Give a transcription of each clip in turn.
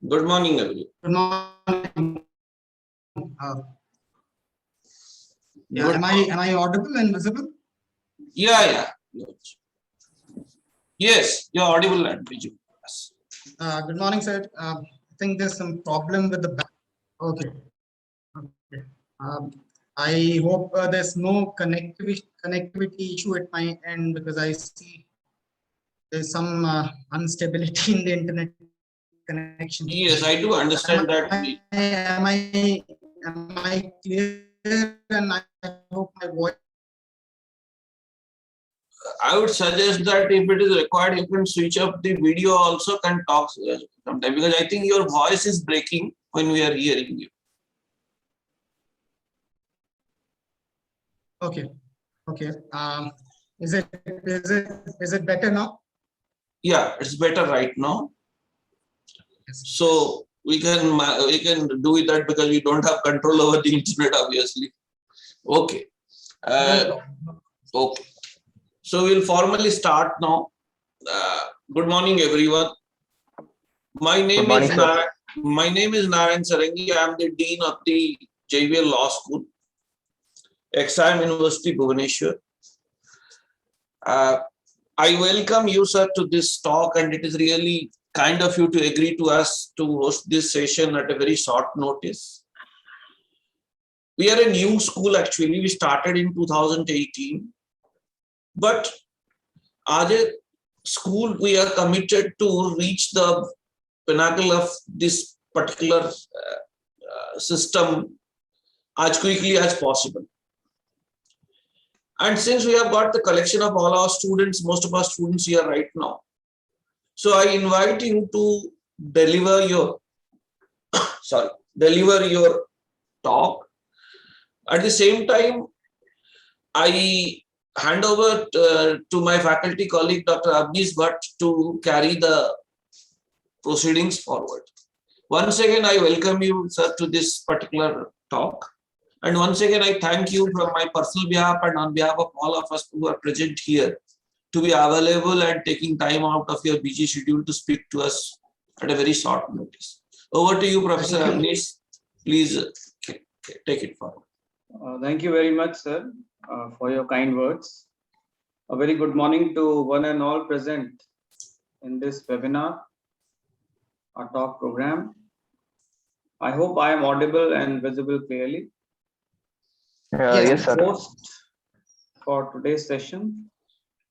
Good morning, everyone. Good morning. Good Am I audible and visible? Yeah. Yes, you're audible and visible. Yes. Good morning, sir. I think there's some problem with the back. Okay. I hope there's no connectivity issue at my end, because I see there's some instability in the internet connection. Yes, I do understand that. Am I clear? And I hope my voice. I would suggest that if it is required, you can switch up the video also, can talk sometime, because I think your voice is breaking when we are hearing you. Okay. Is it better now? Yeah, it's better right now. Yes. So we can do it that, because we don't have control over the internet, obviously. Okay. Okay. So we'll formally start now. Good morning, everyone. My name is Narayan Sarangi. I am the Dean of the JVL Law School, XIM University, Bhubaneswar. I welcome you, sir, to this talk, and it is really kind of you to agree to us to host this session at a very short notice. We are a new school, actually. We started in 2018. But as a school, we are committed to reach the pinnacle of this particular system as quickly as possible. And since we have got the collection of all our students, most of our students here right now, so I invite you to deliver your talk. At the same time, I hand over to my faculty colleague, Dr. Avnish Bhatt, to carry the proceedings forward. Once again, I welcome you, sir, to this particular talk. And once again, I thank you from my personal behalf and on behalf of all of us who are present here to be available and taking time out of your busy schedule to speak to us at a very short notice. Over to you, Professor Avnish. Please take it forward. Thank you very much, sir, for your kind words. A very good morning to one and all present in this webinar, our talk program. I hope I am audible and visible clearly. Yes, sir. Host for today's session.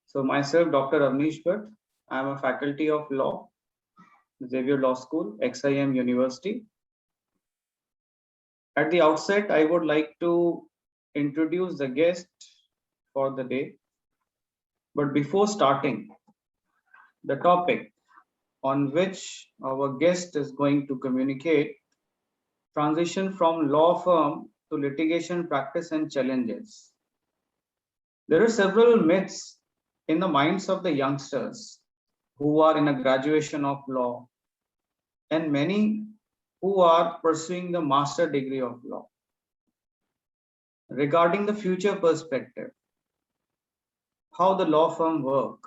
So myself, Dr. Avnish Bhatt, I am a faculty of law, Xavier Law School, XIM University. At the outset, I would like to introduce the guest for the day. But before starting, the topic on which our guest is going to communicate, transition from law firm to litigation practice and challenges. There are several myths in the minds of the youngsters who are in a graduation of law, and many who are pursuing the master degree of law, regarding the future perspective, how the law firm work,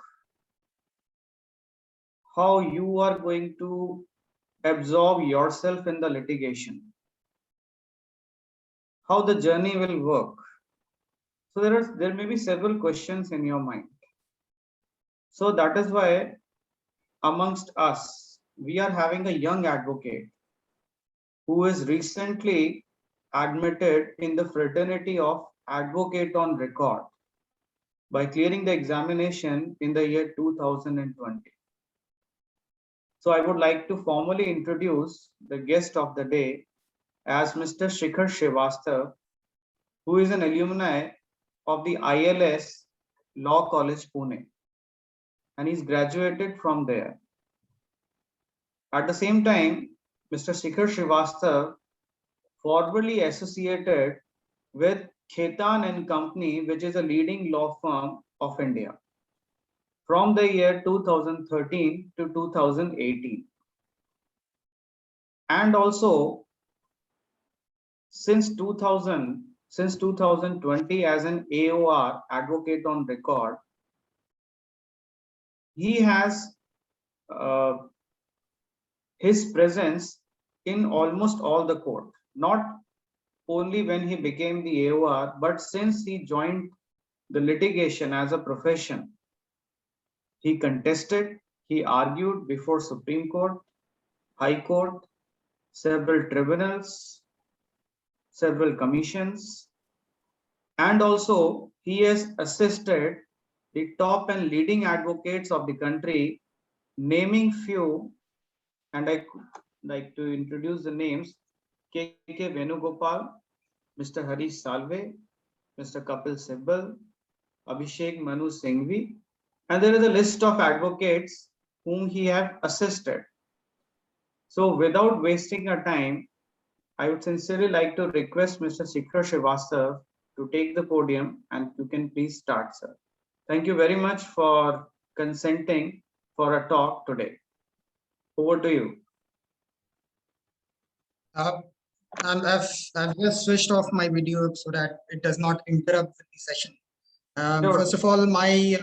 how you are going to absorb yourself in the litigation, how the journey will work. So there may be several questions in your mind. So that is why amongst us, we are having a young advocate who is recently admitted in the fraternity of Advocate on Record by clearing the examination in the year 2020. So I would like to formally introduce the guest of the day as Mr. Shikhar Srivastava, who is an alumni of the ILS Law College, Pune, and he's graduated from there. At the same time, Mr. Shikhar Srivastava formerly associated with Khetan and Company, which is a leading law firm of India, from the year 2013 to 2018. And also, since 2020 as an AOR, Advocate on Record, he has his presence in almost all the court, not only when he became the AOR, but since he joined the litigation as a profession. He contested, he argued before Supreme Court, High Court, several tribunals, several commissions, and also he has assisted the top and leading advocates of the country, naming few, and I could like to introduce the names: K.K. Venugopal, Mr. Harish Salve, Mr. Kapil Sibal, Abhishek Manu Singhvi, and there is a list of advocates whom he have assisted. So without wasting our time, I would sincerely like to request Mr. Shikhar Srivastav to take the podium, and you can please start, sir. Thank you very much for consenting for a talk today. Over to you. I've just switched off my video so that it does not interrupt the session. Sure. First of all, my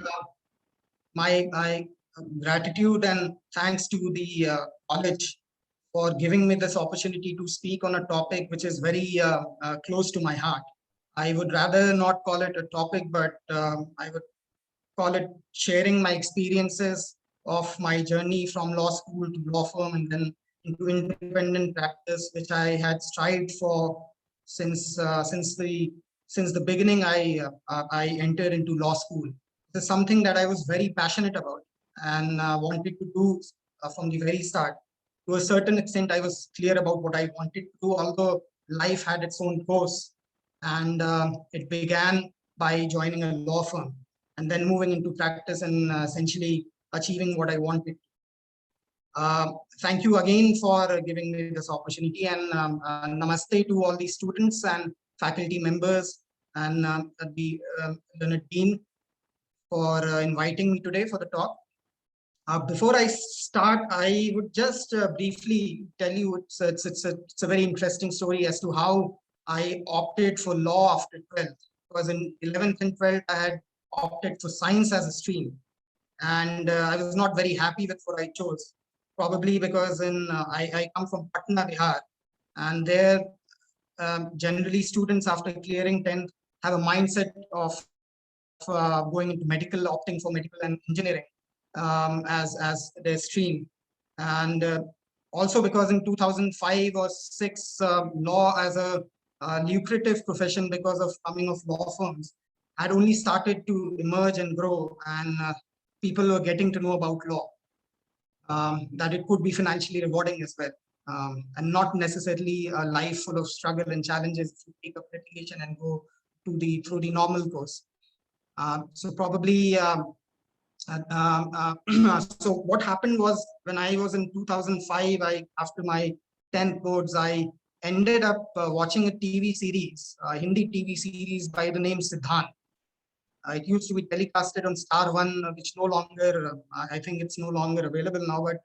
gratitude and thanks to the college for giving me this opportunity to speak on a topic which is very close to my heart. I would rather not call it a topic, but I would call it sharing my experiences of my journey from law school to law firm and then into independent practice, which I had strived for since the beginning. I entered into law school. This is something that I was very passionate about and wanted to do from the very start. To a certain extent, I was clear about what I wanted to do, although life had its own course, and it began by joining a law firm and then moving into practice and essentially achieving what I wanted. Thank you again for giving me this opportunity, and namaste to all the students and faculty members and the Learned Dean for inviting me today for the talk. Before I start, I would just briefly tell you it's a very interesting story as to how I opted for law after 12th. Because in 11th and 12th, I had opted for science as a stream, and I was not very happy with what I chose. Probably because I come from Patna, Bihar, and there generally students after clearing 10th have a mindset of going into medical, opting for medical and engineering as their stream. And also because in 2005 or 6, law as a lucrative profession because of coming of law firms had only started to emerge and grow, and people were getting to know about law. That it could be financially rewarding as well, and not necessarily a life full of struggle and challenges if you take up litigation and go to through the normal course. So probably, so what happened was when I was in 2005, after my 10th boards, I ended up watching a TV series, a Hindi TV series by the name Siddhant. It used to be telecasted on Star One, which no longer, I think it's no longer available now, but it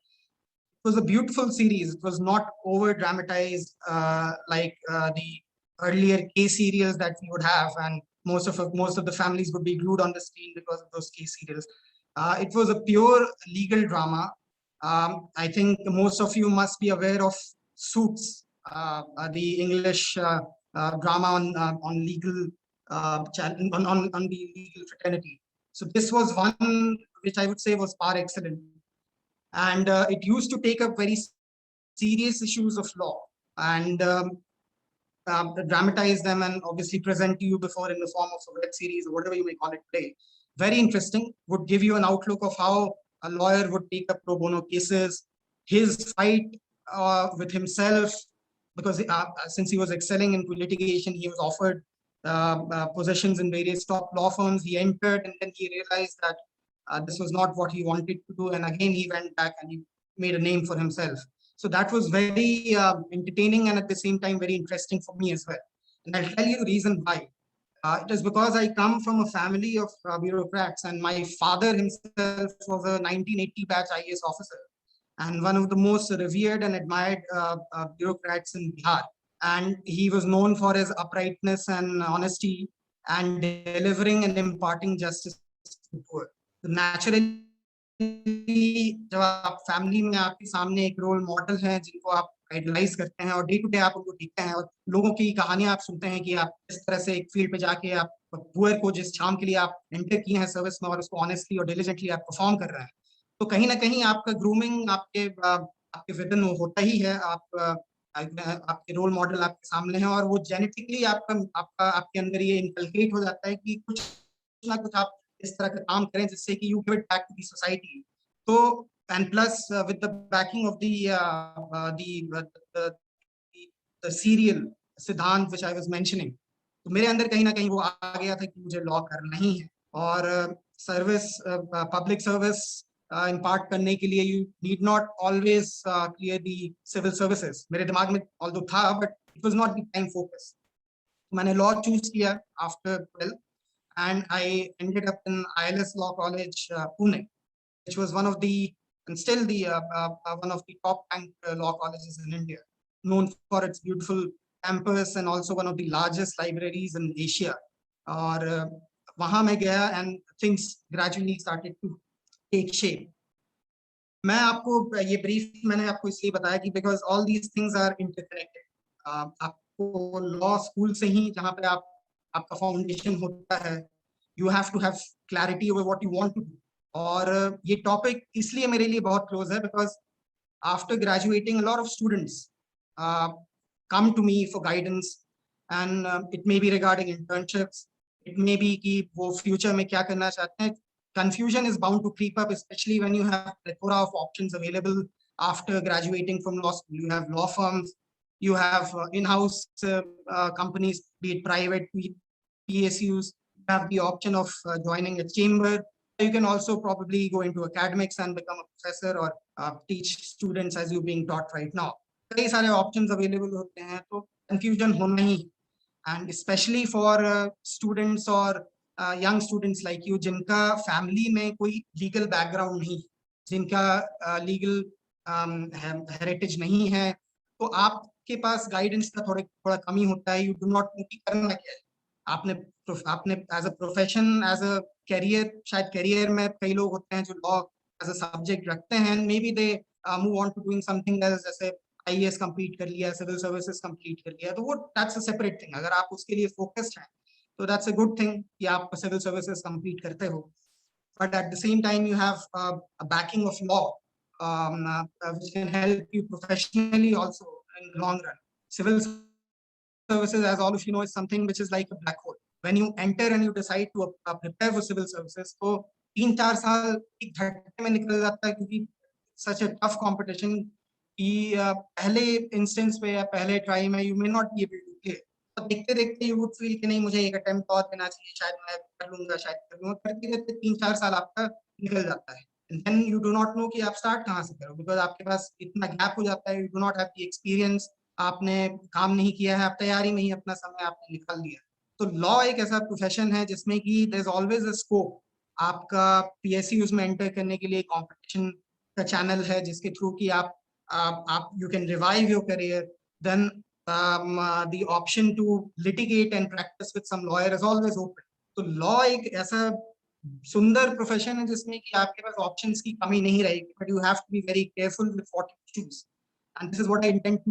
was a beautiful series. It was not over dramatized like the earlier case serials that we would have, and most of the families would be glued on the screen because of those case serials. It was a pure legal drama. I think most of you must be aware of Suits, the English drama on legal on the legal fraternity. So this was one which I would say was par excellence, and it used to take up very serious issues of law and dramatize them and obviously present to you before in the form of a web series or whatever you may call it today. Very interesting, would give you an outlook of how a lawyer would take up pro bono cases, his fight with himself, because since he was excelling into litigation, he was offered positions in various top law firms. He entered and then he realized that this was not what he wanted to do, and again he went back and he made a name for himself. So that was very entertaining and at the same time very interesting for me as well. And I'll tell you the reason why. It is because I come from a family of bureaucrats, and my father himself was a 1980 batch IAS officer and one of the most revered and admired bureaucrats in Bihar. And he was known for his uprightness and honesty and delivering and imparting justice to the poor. So naturally, जब आप family में आपके सामने एक role model है जिनको आप idolise करते हैं और डे टू डे आप उनको देखते हैं और लोगों की कहानियां आप सुनते हैं कि आप इस तरह से एक फील्ड पे जाके आप पुअर को जिस काम के लिए आप एंटर किए हैं सर्विस में और उसको ऑनेस्टली और डिलिजेंटली आप परफॉर्म कर रहे हैं, तो कहीं ना कहीं आपका ग्रूमिंग आपके विद इन होता ही है। आपके रोल मॉडल आपके सामने हैं और वो जेनेटिकली आपके अंदर ये इनकलकेट हो जाता है कि कुछ ना कुछ आप इस तरह का काम करें जिससे कि you give it back to the society. तो and plus with the backing of the serial सिद्धांत व्हिच आई वाज मेंशनिंग, तो मेरे अंदर कहीं ना कहीं वो आ गया था कि मुझे लॉ करना ही है। और सर्विस पब्लिक सर्विस इम्पार्ट करने के लिए you need not always clear the civil services. मेरे दिमाग में ऑल्दो था but it was not the time focus. मैंने लॉ चूज किया after 12 and I ended up in ILS Law College, Pune, which was one of the and still the one of the top ranked law colleges in India, known for its beautiful campus and also one of the largest libraries in Asia. और वहाँ मैं गया and things gradually started to take shape. मैं आपको ये brief मैंने आपको इसलिए बताया कि because all these things are interconnected. आपको लॉ स्कूल से ही जहाँ पे आपका फाउंडेशन होता है, you have to have clarity over what you want to do. और ये टॉपिक इसलिए मेरे लिए बहुत क्लोज है because after graduating a lot of students come to me for guidance and it may be regarding internships, it may be कि वो future में क्या करना चाहते हैं। Confusion is bound to creep up, especially when you have a plethora of options available after graduating from law school. You have law firms, you have in-house companies, be it private, be it PSUs. You have the option of joining a chamber. You can also probably go into academics and become a professor or teach students as you're being taught right now. कई सारे options available होते हैं, तो confusion होना ही, and especially for students or young students like you जिनका family में कोई legal background नहीं, जिनका लीगल हेरिटेज नहीं है, तो आपके पास गाइडेंस का थोड़ा कमी होता है। यू डू नॉट नो कि करना क्या है। आपने as a profession, as a career, शायद कैरियर में कई लोग होते हैं जो लॉ एज अ सब्जेक्ट रखते हैं, maybe they move on to doing something else, जैसे IAS कंप्लीट कर लिया, सिविल सर्विसेज कंप्लीट कर लिया, तो वो दैट्स अ सेपरेट थिंग। अगर आप उसके लिए फोकस्ड हैं तो that's a good thing कि आप civil services complete करते हो, but at the same time you have a backing of law which can help you professionally also in the long run. Civil services, as all of you know, is something which is like a black hole. When you enter and you decide to prepare for civil services, तो 3-4 साल एक झटके में निकल जाता है, क्योंकि such a tough competition कि पहले इंस्टेंस पे या पहले ट्राई में you may not be able to clear. तो देखते देखते यू वुड फील कि नहीं, मुझे एक अटेम्प्ट और देना चाहिए, शायद मैं कर लूंगा, शायद कर लूंगा, करते करते 3-4 साल आपका निकल जाता है। Then you do not know कि आप स्टार्ट कहाँ से करो, बिकॉज आपके पास इतना गैप हो जाता है। You do not have the experience, आपने काम नहीं किया है, आप तैयारी में ही अपना समय आपने निकाल दिया। तो लॉ एक ऐसा प्रोफेशन है जिसमें कि there is always a scope. आपका PSUs में एंटर करने के लिए कॉम्पिटिशन का चैनल है जिसके थ्रू कि आप you can revive your career. Then the option to litigate and practice with some lawyer is always open. तो law एक ऐसा सुंदर प्रोफेशन है जिसमें कि आपके पास ऑप्शंस की कमी नहीं रहेगी, but you have to be very careful with what you choose. And this is what I intend to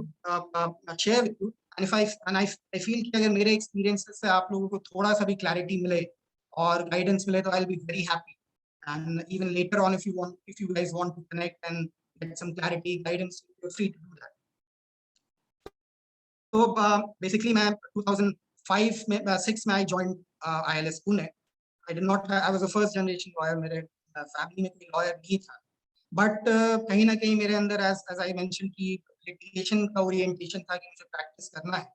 share with you. And I feel कि अगर मेरे experiences से आप लोगों को थोड़ा सा भी clarity मिले और guidance मिले, तो I'll be very happy. And even later on, if you guys want to connect and get some clarity, guidance, you're free to do that. तो बेसिकली मैं 2005 में 6 में I joined ILS Pune. I did not, I was a first generation lawyer, मेरे family में कोई lawyer नहीं था, but कहीं ना कहीं मेरे अंदर एज आई मेंशन कि लिटिगेशन का ओरिएंटेशन था कि मुझे प्रैक्टिस करना है।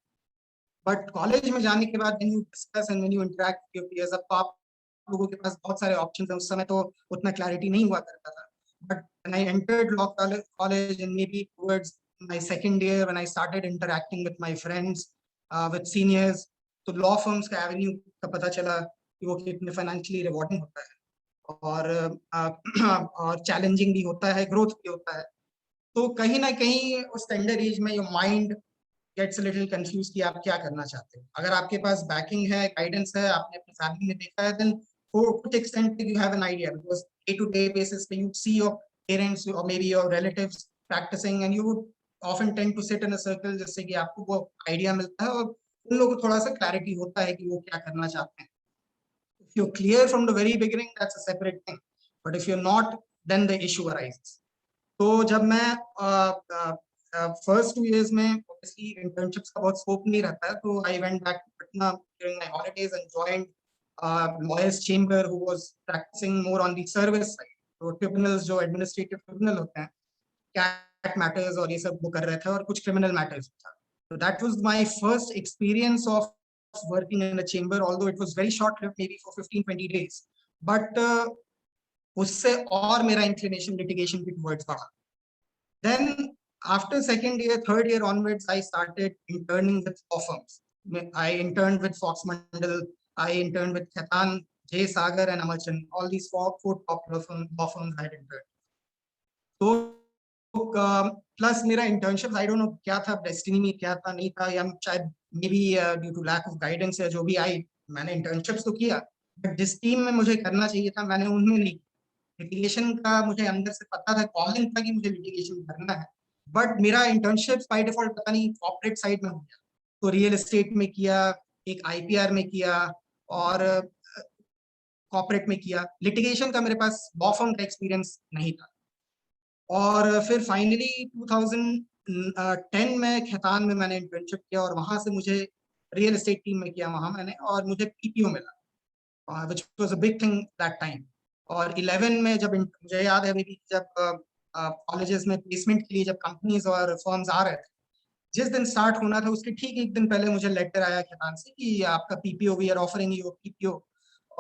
बट कॉलेज में जाने के बाद when you discuss and when you interact with your peers, अब तो आप लोगों के पास बहुत सारे ऑप्शंस हैं। उस समय तो उतना क्लैरिटी नहीं हुआ करता था, but when I entered law college and may be towards my second year when I started interacting with my friends, with seniors, तो law firms का avenue का पता चला कि वो कितने financially rewarding होता है और challenging भी होता है, growth भी होता है। तो कहीं ना कहीं उस tender age में your mind gets a little confused कि आप क्या करना चाहते हो। अगर आपके पास backing है, guidance है, आपने अपनी family में देखा है, then for कुछ extent you have an idea, because day-to-day basis where you see your parents or maybe your relatives practicing, and you would often tend to sit in a circle जिससे कि आपको वो idea मिलता है और उन लोगों को थोड़ा सा clarity होता है कि वो क्या करना चाहते हैं. If you're clear from the very beginning, that's a separate thing. But if you're not, then the issue arises. तो जब मैं first 2 years में obviously internships का बहुत scope नहीं रहता है, तो I went back to Patna during my holidays and joined lawyers chamber who was practicing more on the service side. तो tribunals जो administrative tribunal होते हैं, cat matters और ये सब वो कर रहे थे और कुछ criminal matters था. So that was my first experience of working in a chamber, although it was very short-lived, maybe for 15-20 days. But उससे और मेरा inclination litigation के towards बढ़ा. Then after second year, third year onwards, I started interning with law firms. I interned with Fox Mandel, I interned with Khaitan, J. Sagar and Amarchand. All these four top law firms I had interned. So plus मेरा internships, I don't know क्या था, destiny में क्या था नहीं था, या शायद maybe due to lack of guidance या जो भी मैंने internships तो किया, but जिस team में मुझे करना चाहिए था मैंने उनमें नहीं. लिटिगेशन का मुझे अंदर से पता था, कॉलिंग था कि मुझे लिटिगेशन करना है, बट मेरा इंटर्नशिप बाय डिफॉल्ट पता नहीं कॉर्पोरेट साइड में हो गया. तो रियल एस्टेट में किया, एक आईपीआर में किया और कॉर्पोरेट में किया. लिटिगेशन का मेरे पास लॉ फर्म का एक्सपीरियंस नहीं था. और फिर फाइनली 2010 में खैतान में मैंने इंटर्नशिप किया और वहां से मुझे रियल एस्टेट टीम में किया वहां मैंने, और मुझे पीपीओ मिला, which was a big thing that time. और 11 में जब मुझे याद है मेरी जब कॉलेजेस में प्लेसमेंट के लिए जब कंपनीज और फर्म्स आ रहे थे, जिस दिन स्टार्ट होना था उसके ठीक एक दिन पहले मुझे लेटर आया खैतान से कि आपका PPO, we are offering you PPO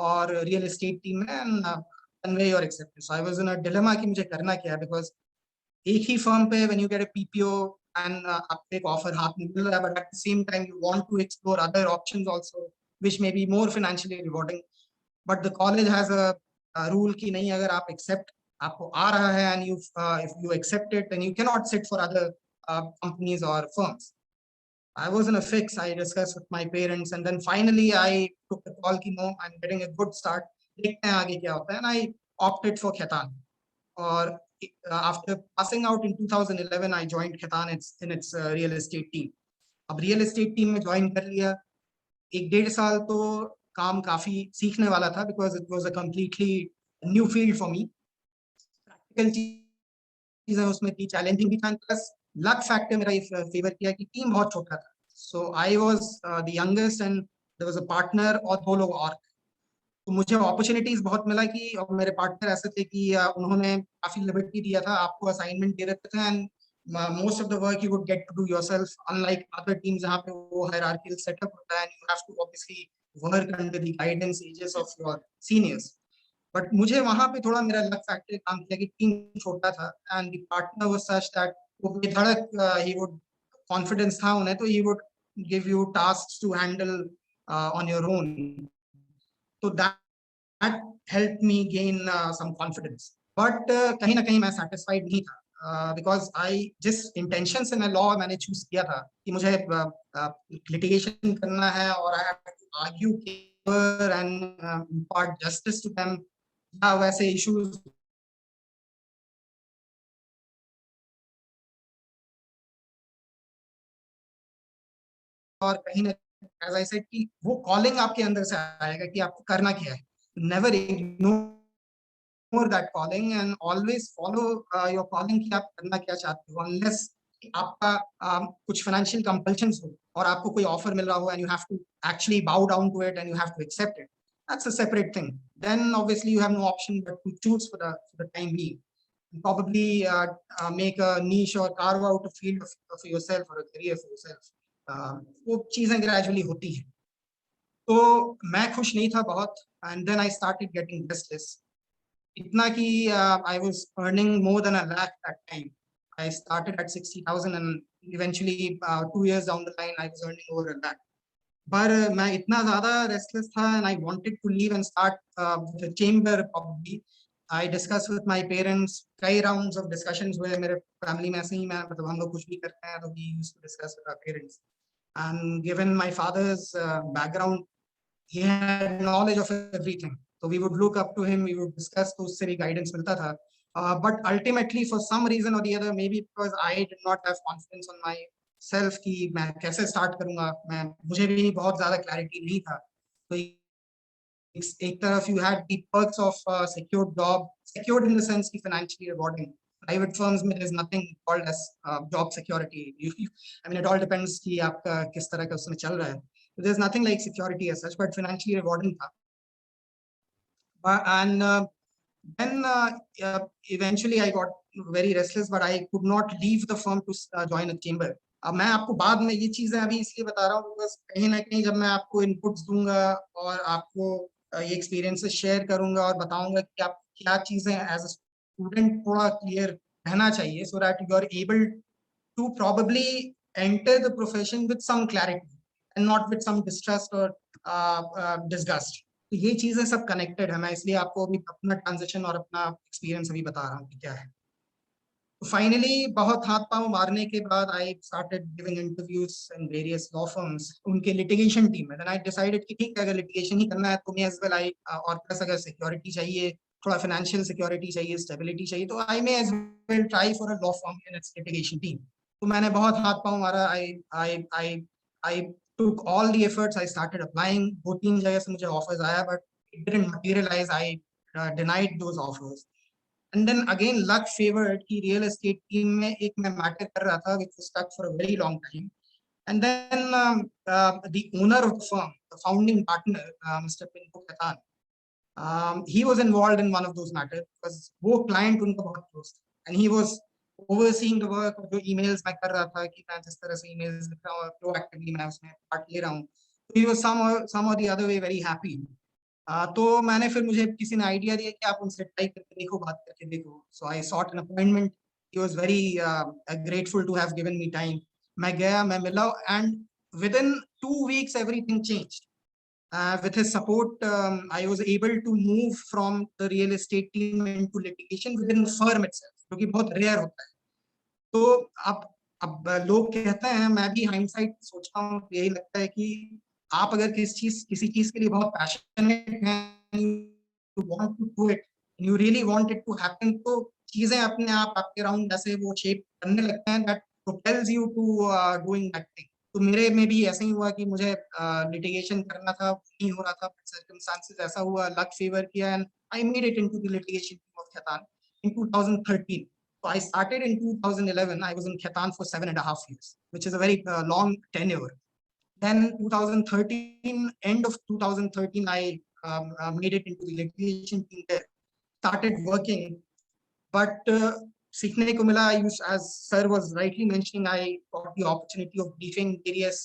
और रियल एस्टेट टीम में, convey your acceptance. I was in a dilemma कि मुझे करना क्या है, बिकॉज एक ही फर्म पे when you get a PPO and आपको एक ऑफर हाथ में मिल रहा है, but at the same time you want to explore other options also which may be more financially rewarding. But the college has a rule कि नहीं, अगर आप एक्सेप्ट आपको आ रहा है and you if you accept it then you can not sit for other companies or firms. I was in a fix. I discussed with my parents and then finally I took the call कि no, I'm getting a good start. देखते हैं आगे क्या होता है, and I opted for Khaitan. और after passing out in 2011 I joined Khaitan in its real estate team. अब real estate team में join कर लिया. 1-1.5 साल तो काम काफी सीखने वाला था because it was a completely new field for me. Practical चीजें उसमें थी, चैलेंजिंग भी था, प्लस लक फैक्टर मेरा ये फेवर किया कि टीम बहुत छोटा था. So I was the youngest and there was a partner और 2 लोग और. तो मुझे अपॉर्चुनिटीज बहुत मिला कि, और मेरे पार्टनर ऐसे थे कि उन्होंने काफी लिबर्टी दिया था, आपको असाइनमेंट दे देते थे and most of the work you would get to do yourself, unlike other teams जहाँ पे वो hierarchical setup होता है and you have to obviously work under the guidance aegis of your seniors. But मुझे वहां पे थोड़ा मेरा लक फैक्टर काम किया कि टीम छोटा था and the partner was such that वो बेधड़क ही वुड कॉन्फिडेंस था उन्हें, तो he would give you tasks to handle on your own. तो that help me gain some confidence. But कहीं ना कहीं मैं सेटिस्फाइड नहीं था बिकॉज आई जिस इंटेंशन से मैं लॉ मैंने चूज किया था कि मुझे लिटिगेशन करना है और I have to argue and impart justice to them, वैसे इश्यूज और कहीं ना एज आई सेड कि वो कॉलिंग आपके अंदर से आएगा कि आपको करना क्या है. Never ignore that calling and always follow your calling कि आप करना क्या चाहते हो, अनलेस आपका कुछ फाइनेंशियल कंपल्शंस हो और आपको कोई ऑफर मिल रहा हो and you have to actually bow down to it and you have to accept it. That's a separate thing. Then obviously you have no option but to choose for the time being. Probably make a niche or carve out a field of yourself or a career for yourself. वो चीजें gradually होती हैं. तो मैं खुश नहीं था बहुत and then I started getting restless. इतना कि I was earning more than a lakh that time. I started at 60,000 and eventually 2 years down the line I was earning over a lakh. पर मैं इतना ज्यादा रेस्टलेस था and I wanted to leave and start the chamber probably. I discussed with my parents. कई rounds of discussions हुए मेरे family में, ऐसे ही मैं मतलब हम लोग कुछ भी करते हैं तो we used to discuss with our parents. And given my father's background, he had knowledge of everything. So we would look up to him, we would discuss, तो उससे भी guidance मिलता था. But ultimately for some reason or the other, maybe because I did not have confidence on myself कि मैं कैसे start करूँगा, मुझे भी बहुत ज़्यादा clarity नहीं था. तो एक तरफ you had the perks of secured job, secured in the sense कि financially rewarding. Private firms में there is nothing called as job security. I mean, it all depends कि आपका किस तरह का उसमें चल रहा है. So there's nothing like security as such, but financially rewarding था. And then eventually I got very restless, but I could not leave the firm to join a chamber. अब मैं आपको बाद में ये चीजें अभी इसलिए बता रहा हूँ बिकॉज कहीं ना कहीं जब मैं आपको इनपुट्स दूंगा और आपको ये एक्सपीरियंसेस शेयर करूंगा और बताऊंगा कि आप क्या चीजें एज अ स्टूडेंट थोड़ा क्लियर रहना चाहिए so that you are able to probably enter the profession with some clarity and not with some distrust or disgust. तो ये चीजें सब कनेक्टेड है. मैं इसलिए आपको अभी अपना ट्रांजिशन और अपना एक्सपीरियंस अभी बता रहा हूँ कि क्या है. तो फाइनली बहुत हाथ पांव मारने के बाद I started giving interviews in various law firms उनके लिटिगेशन टीम में. देन आई डिसाइडेड कि ठीक है अगर लिटिगेशन ही करना है तो मैं एज वेल आई और प्लस अगर सिक्योरिटी चाहिए, थोड़ा फाइनेंशियल सिक्योरिटी चाहिए, स्टेबिलिटी चाहिए, तो I may as well try for a law firm in its litigation team. तो मैंने बहुत हाथ पांव मारा. आई took all the efforts. I started applying. 2-3 जगह से मुझे offers आया, but it didn't materialize. I denied those offers. And then again luck favored कि real estate team में एक मैं matter कर रहा था which was stuck for a very long time. And then the owner of the firm, the founding partner, Mr. Pinku Khaitan, he was involved in one of those matters because वो client उनका बहुत close था. And he was overseeing the work. जो emails मैं कर रहा था कि मैं जिस तरह से emails लिख रहा हूँ proactively मैं उसमें part ले रहा हूँ. He was some or the other way very happy. तो मैंने फिर मुझे किसी ने आइडिया दिया कि आप उनसे ट्राई करके देखो, बात करके देखो. So I sought an appointment. He was very grateful to have given me time. मैं गया, मैं मिला and within 2 weeks everything changed. With his support, I was able to move from the real estate team into litigation within the firm itself, जो कि बहुत rare होता है. तो अब लोग कहते हैं, मैं भी हाइंडसाइट सोचता हूँ, यही लगता है कि आप अगर किसी चीज के लिए बहुत पैशनेट हैं, you want to do it, you really want it to happen, तो चीजें अपने आप आपके अराउंड जैसे वो शेप करने लगते हैं that propels you to doing that thing. तो मेरे में भी ऐसा ही हुआ कि मुझे लिटिगेशन करना था, नहीं हो रहा था, बट सर्कमस्टेंसेस ऐसा हुआ, लक फेवर किया and I made it into the litigation team of Khaitan in 2013. So I started in 2011. I was in Khaitan for 7.5 years, which is a very long tenure. Then 2013, end of 2013, I made it into the litigation team there, started working. But सीखने को मिला, as sir was rightly mentioning, I got the opportunity of briefing various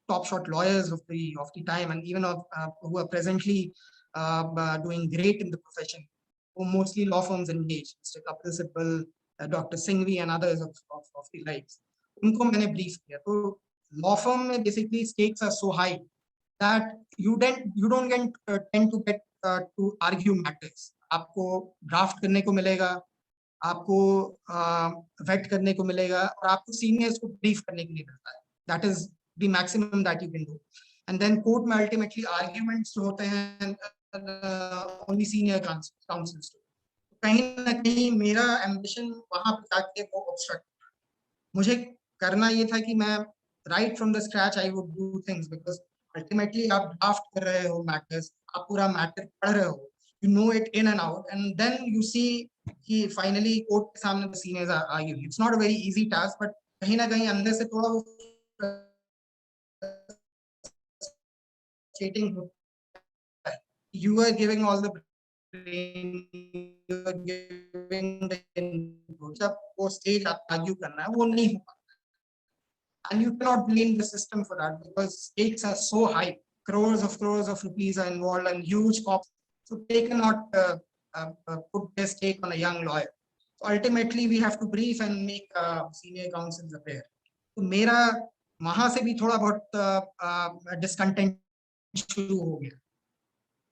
top shot lawyers of the time and even who are presently doing great in the profession, who mostly law firms engaged, Mr. Kapil Sibal, Dr. Singhvi and others of the likes. उनको मैंने brief किया. तो law firm में basically stakes are so high that you don't tend to get to argue matters. आपको draft करने को मिलेगा, आपको vet करने को मिलेगा और आपको seniors को brief करने के लिए मिलता है. That is the maximum that you can do. And then court में ultimately arguments होते हैं only senior counsels. कहीं ना कहीं मेरा ambition वहां पे जाके वो obstruct. मुझे करना ये था कि मैं right from the scratch I would do things because ultimately आप draft कर रहे हो matters, आप पूरा matter पढ़ रहे हो, you know it in and out, and then you see कि finally court के सामने the seniors are arguing. It's not a very easy task, but कहीं ना कहीं अंदर से थोड़ा वो frustrating. You are giving all the brain, you are giving the input. जब वो stage argue करना है वो नहीं हो पाता. And you cannot blame the system for that because stakes are so high. Crores of rupees are involved and huge costs. So they cannot put their stake on a young lawyer. So ultimately we have to brief and make senior counsels appear. तो मेरा वहां से भी थोड़ा बहुत discontent शुरू हो गया.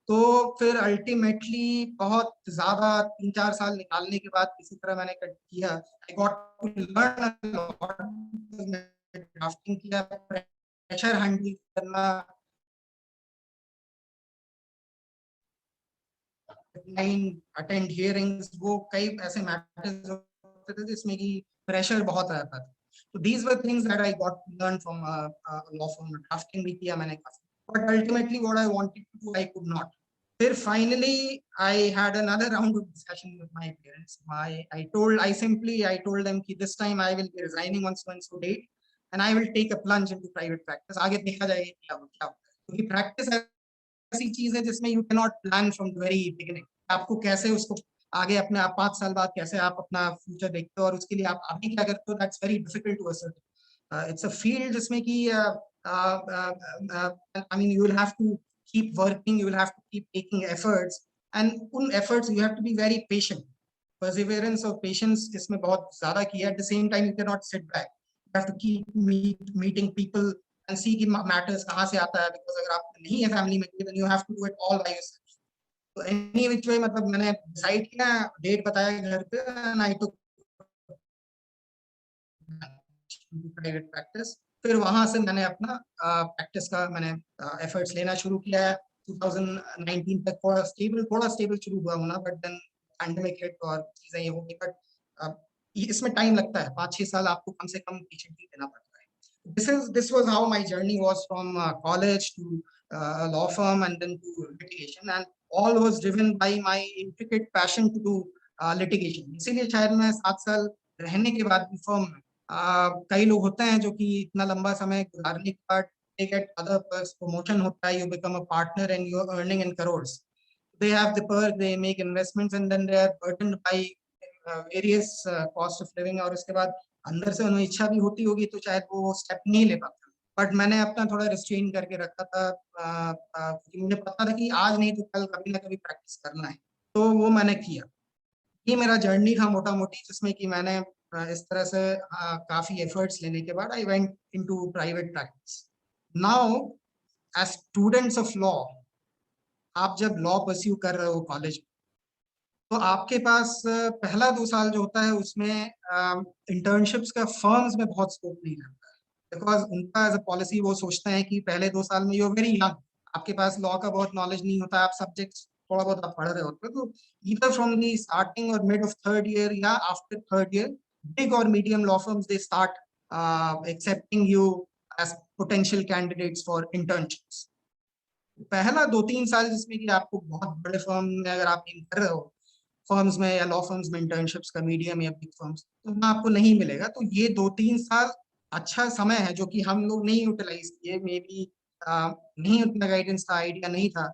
तो फिर अल्टीमेटली बहुत ज्यादा 3-4 साल निकालने के बाद किसी तरह मैंने कट किया. I got to learn a lot. Drafting किया, प्रेशर हैंडल करना, अटेंड हियरिंग्स, वो कई ऐसे मैटर्स होते थे जिसमें कि प्रेशर बहुत रहता था. So these were things that I got to learn from law firm. Drafting भी किया मैंने काफी, but ultimately what I wanted to do I could not. फिर finally I had another round of discussion with my parents. I told them कि this time I will be resigning on so and so date and I will take a plunge into private practice. आगे देखा जाएगा क्या होता है, क्योंकि practice ऐसी चीज है जिसमें you cannot plan from the very beginning. आपको कैसे उसको आगे अपने आप 5 साल बाद कैसे आप अपना फ्यूचर देखते हो और उसके लिए आप अभी क्या करते हो, that's very difficult to assert. It's a field जिसमें कि I mean you will have to keep working, you will have to keep taking efforts, and उन efforts you have to be very patient. Perseverance और patience इसमें बहुत ज्यादा किया. At the same time you can not sit back, you have to keep meeting people and see कि matters कहाँ से आता है, बिकॉज अगर आप नहीं है फैमिली में then you have to do it all by yourself. तो एनी विच वे मतलब मैंने डिसाइड किया, डेट बताया घर पे, and I took private practice. फिर वहां से मैंने अपना प्रैक्टिस का मैंने एफर्ट्स लेना शुरू किया है. 2019 तक थोड़ा स्टेबल शुरू हुआ होना, बट देन पैंडेमिक हिट और चीजें ये हो गई. बट इसमें टाइम लगता है, 5-6 साल आपको कम से कम पेशेंटली देना पड़ता है. This was how my journey was from college to law firm and then to litigation, and all was driven by my intricate passion to do litigation. इसीलिए शायद मैं 7 साल रहने के बाद भी फर्म में, कई लोग होते हैं जो कि इतना लंबा समय गुजारने के बाद they get other perks, promotion होता है, you become a partner and you are earning in crores. They have the perk, they make investments and then they are burdened by various cost of living, और उसके बाद अंदर से उन्हें इच्छा भी होती होगी तो शायद वो स्टेप नहीं ले पाते. बट मैंने अपना थोड़ा रिस्ट्रेन करके रखा था, क्योंकि मुझे पता था कि आज नहीं तो कल कभी ना कभी प्रैक्टिस करना है, तो वो मैंने किया. ये मेरा जर्नी था मोटा मोटी, जिसमें कि मैंने इस तरह से काफी एफर्ट्स लेने के बाद I went into private practice. Now as students of law, आप जब लॉ परस्यू कर रहे हो कॉलेज में, तो आपके पास पहला 2 साल जो होता है उसमें इंटर्नशिप्स का फर्म्स में बहुत स्कोप नहीं रहता है, बिकॉज उनका एज अ पॉलिसी वो सोचते हैं कि पहले 2 साल में यू आर वेरी यंग, आपके पास लॉ का बहुत नॉलेज नहीं होता, आप सब्जेक्ट्स थोड़ा बहुत आप पढ़ रहे होते हो. तो either from the starting or mid of 3rd year या after 3rd year, big or medium law firms they start accepting you as potential candidates for internships. पहला 2-3 साल जिसमें कि आपको बहुत बड़े फर्म में अगर आप एम कर रहे हो, फर्म्स में या लॉ फर्म्स में इंटर्नशिप्स का, मीडियम या बिग फर्म्स, तो वहाँ आपको नहीं मिलेगा. तो ये 2-3 साल अच्छा समय है जो कि हम लोग नहीं यूटिलाइज किए, मे बी नहीं उतना गाइडेंस था, आइडिया नहीं था.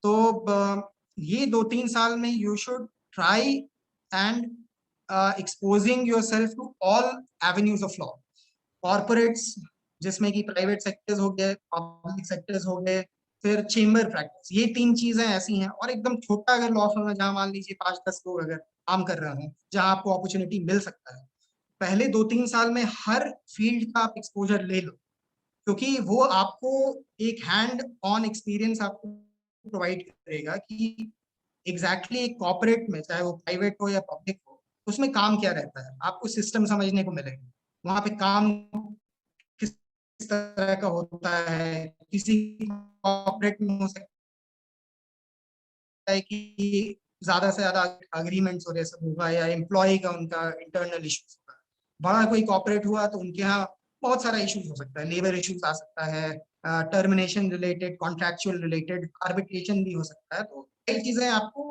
तो ये 2-3 साल में you should try and exposing your self to all avenues of law. Corporates जिसमें कि प्राइवेट सेक्टर्स हो गए, पब्लिक सेक्टर्स हो गए, फिर चेम्बर प्रैक्टिस, ये 3 चीजें ऐसी हैं. और एकदम छोटा अगर लॉ फर्म है जहाँ मान लीजिए 5-10 लोग अगर काम कर रहे हैं, जहाँ आपको अपॉर्चुनिटी मिल सकता है, पहले 2-3 साल में हर फील्ड का आप एक्सपोजर ले लो, क्योंकि वो आपको एक हैंड ऑन एक्सपीरियंस आपको प्रोवाइड करेगा कि एग्जैक्टली एक कॉर्पोरेट में, चाहे वो प्राइवेट हो या पब्लिक हो, उसमें काम क्या रहता है, आपको सिस्टम समझने को मिलेगा. वहां पे काम किस तरह का होता है, किसी कॉर्पोरेट में हो सकता है कि ज्यादा से ज्यादा अग्रीमेंट्स और ये सब होगा, या एम्प्लॉय का उनका इंटरनल इश्यूज होगा. बड़ा कोई कॉर्पोरेट हुआ तो उनके यहाँ बहुत सारा इश्यूज हो सकता है, लेबर इश्यूज आ सकता है, termination related, contractual related, arbitration भी हो सकता है. तो कई चीजें आपको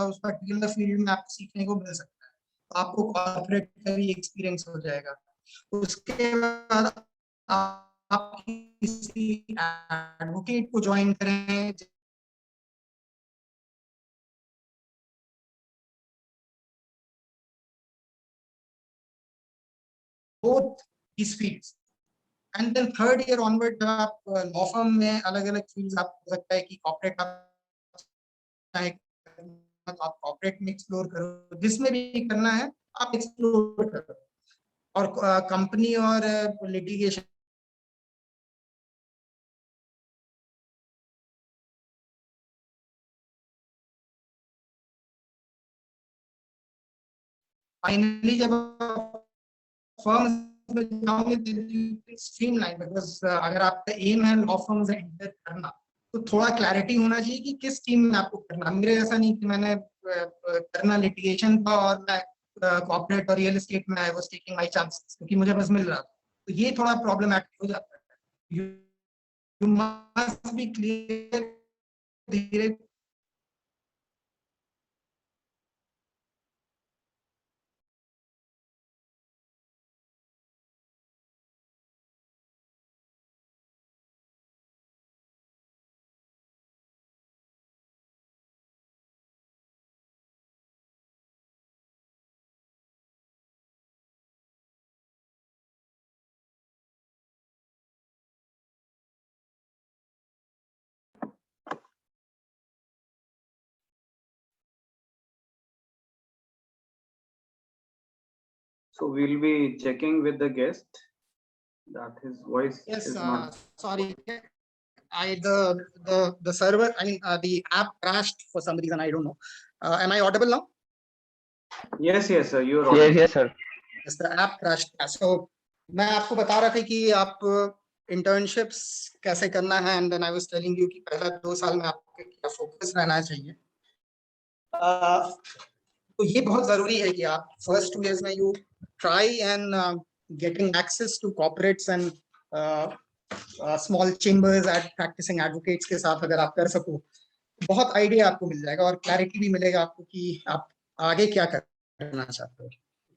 उस पर्टिकुलर फील्ड में आपको सीखने को मिल सकता है. तो आपको कॉर्पोरेट का भी एक्सपीरियंस हो जाएगा. उसके बाद आप किसी एडवोकेट को ज्वाइन करें, both these fields. And then 3rd year onward जब आप लॉ फर्म में अलग अलग फील्ड्स, आप हो सकता है कि कॉर्पोरेट आप कॉर्पोरेट में एक्सप्लोर करो, जिसमें भी करना है आप एक्सप्लोर करो. और कंपनी और लिटिगेशन फाइनली जब फर्म में जाओगे स्ट्रीमलाइन, बिकॉज अगर आपका एम है लॉ फर्म्स एंटर करना, तो थोड़ा क्लैरिटी होना चाहिए कि किस टीम में आपको करना। मेरे ऐसा नहीं कि मैंने करना लिटिगेशन था और मैं कॉर्पोरेट और रियल एस्टेट में I was taking my chances क्योंकि मुझे बस मिल रहा था। तो ये थोड़ा प्रॉब्लमैटिक हो जाता है। यू मस्ट बी क्लियर धीरे। So we'll be checking with the guest that his voice Yes, is not. sorry. The server, I mean, the app crashed for some reason. I don't know. Am I audible now? Yes, yes, sir. You're Yes, audible. yes, sir. Yes, the app crashed. So मैं आपको बता रहा था कि आप internships कैसे करना है and then I was telling you कि पहला 2 साल में आपको क्या फोकस रहना चाहिए। तो ये बहुत जरूरी है कि आप फर्स्ट 2 इयर्स में you try and getting access to corporates and small chambers at practicing advocates के साथ अगर आप कर सको बहुत आइडिया आपको मिल जाएगा और क्लैरिटी भी मिलेगा आपको कि आप आगे क्या करना चाहते हो।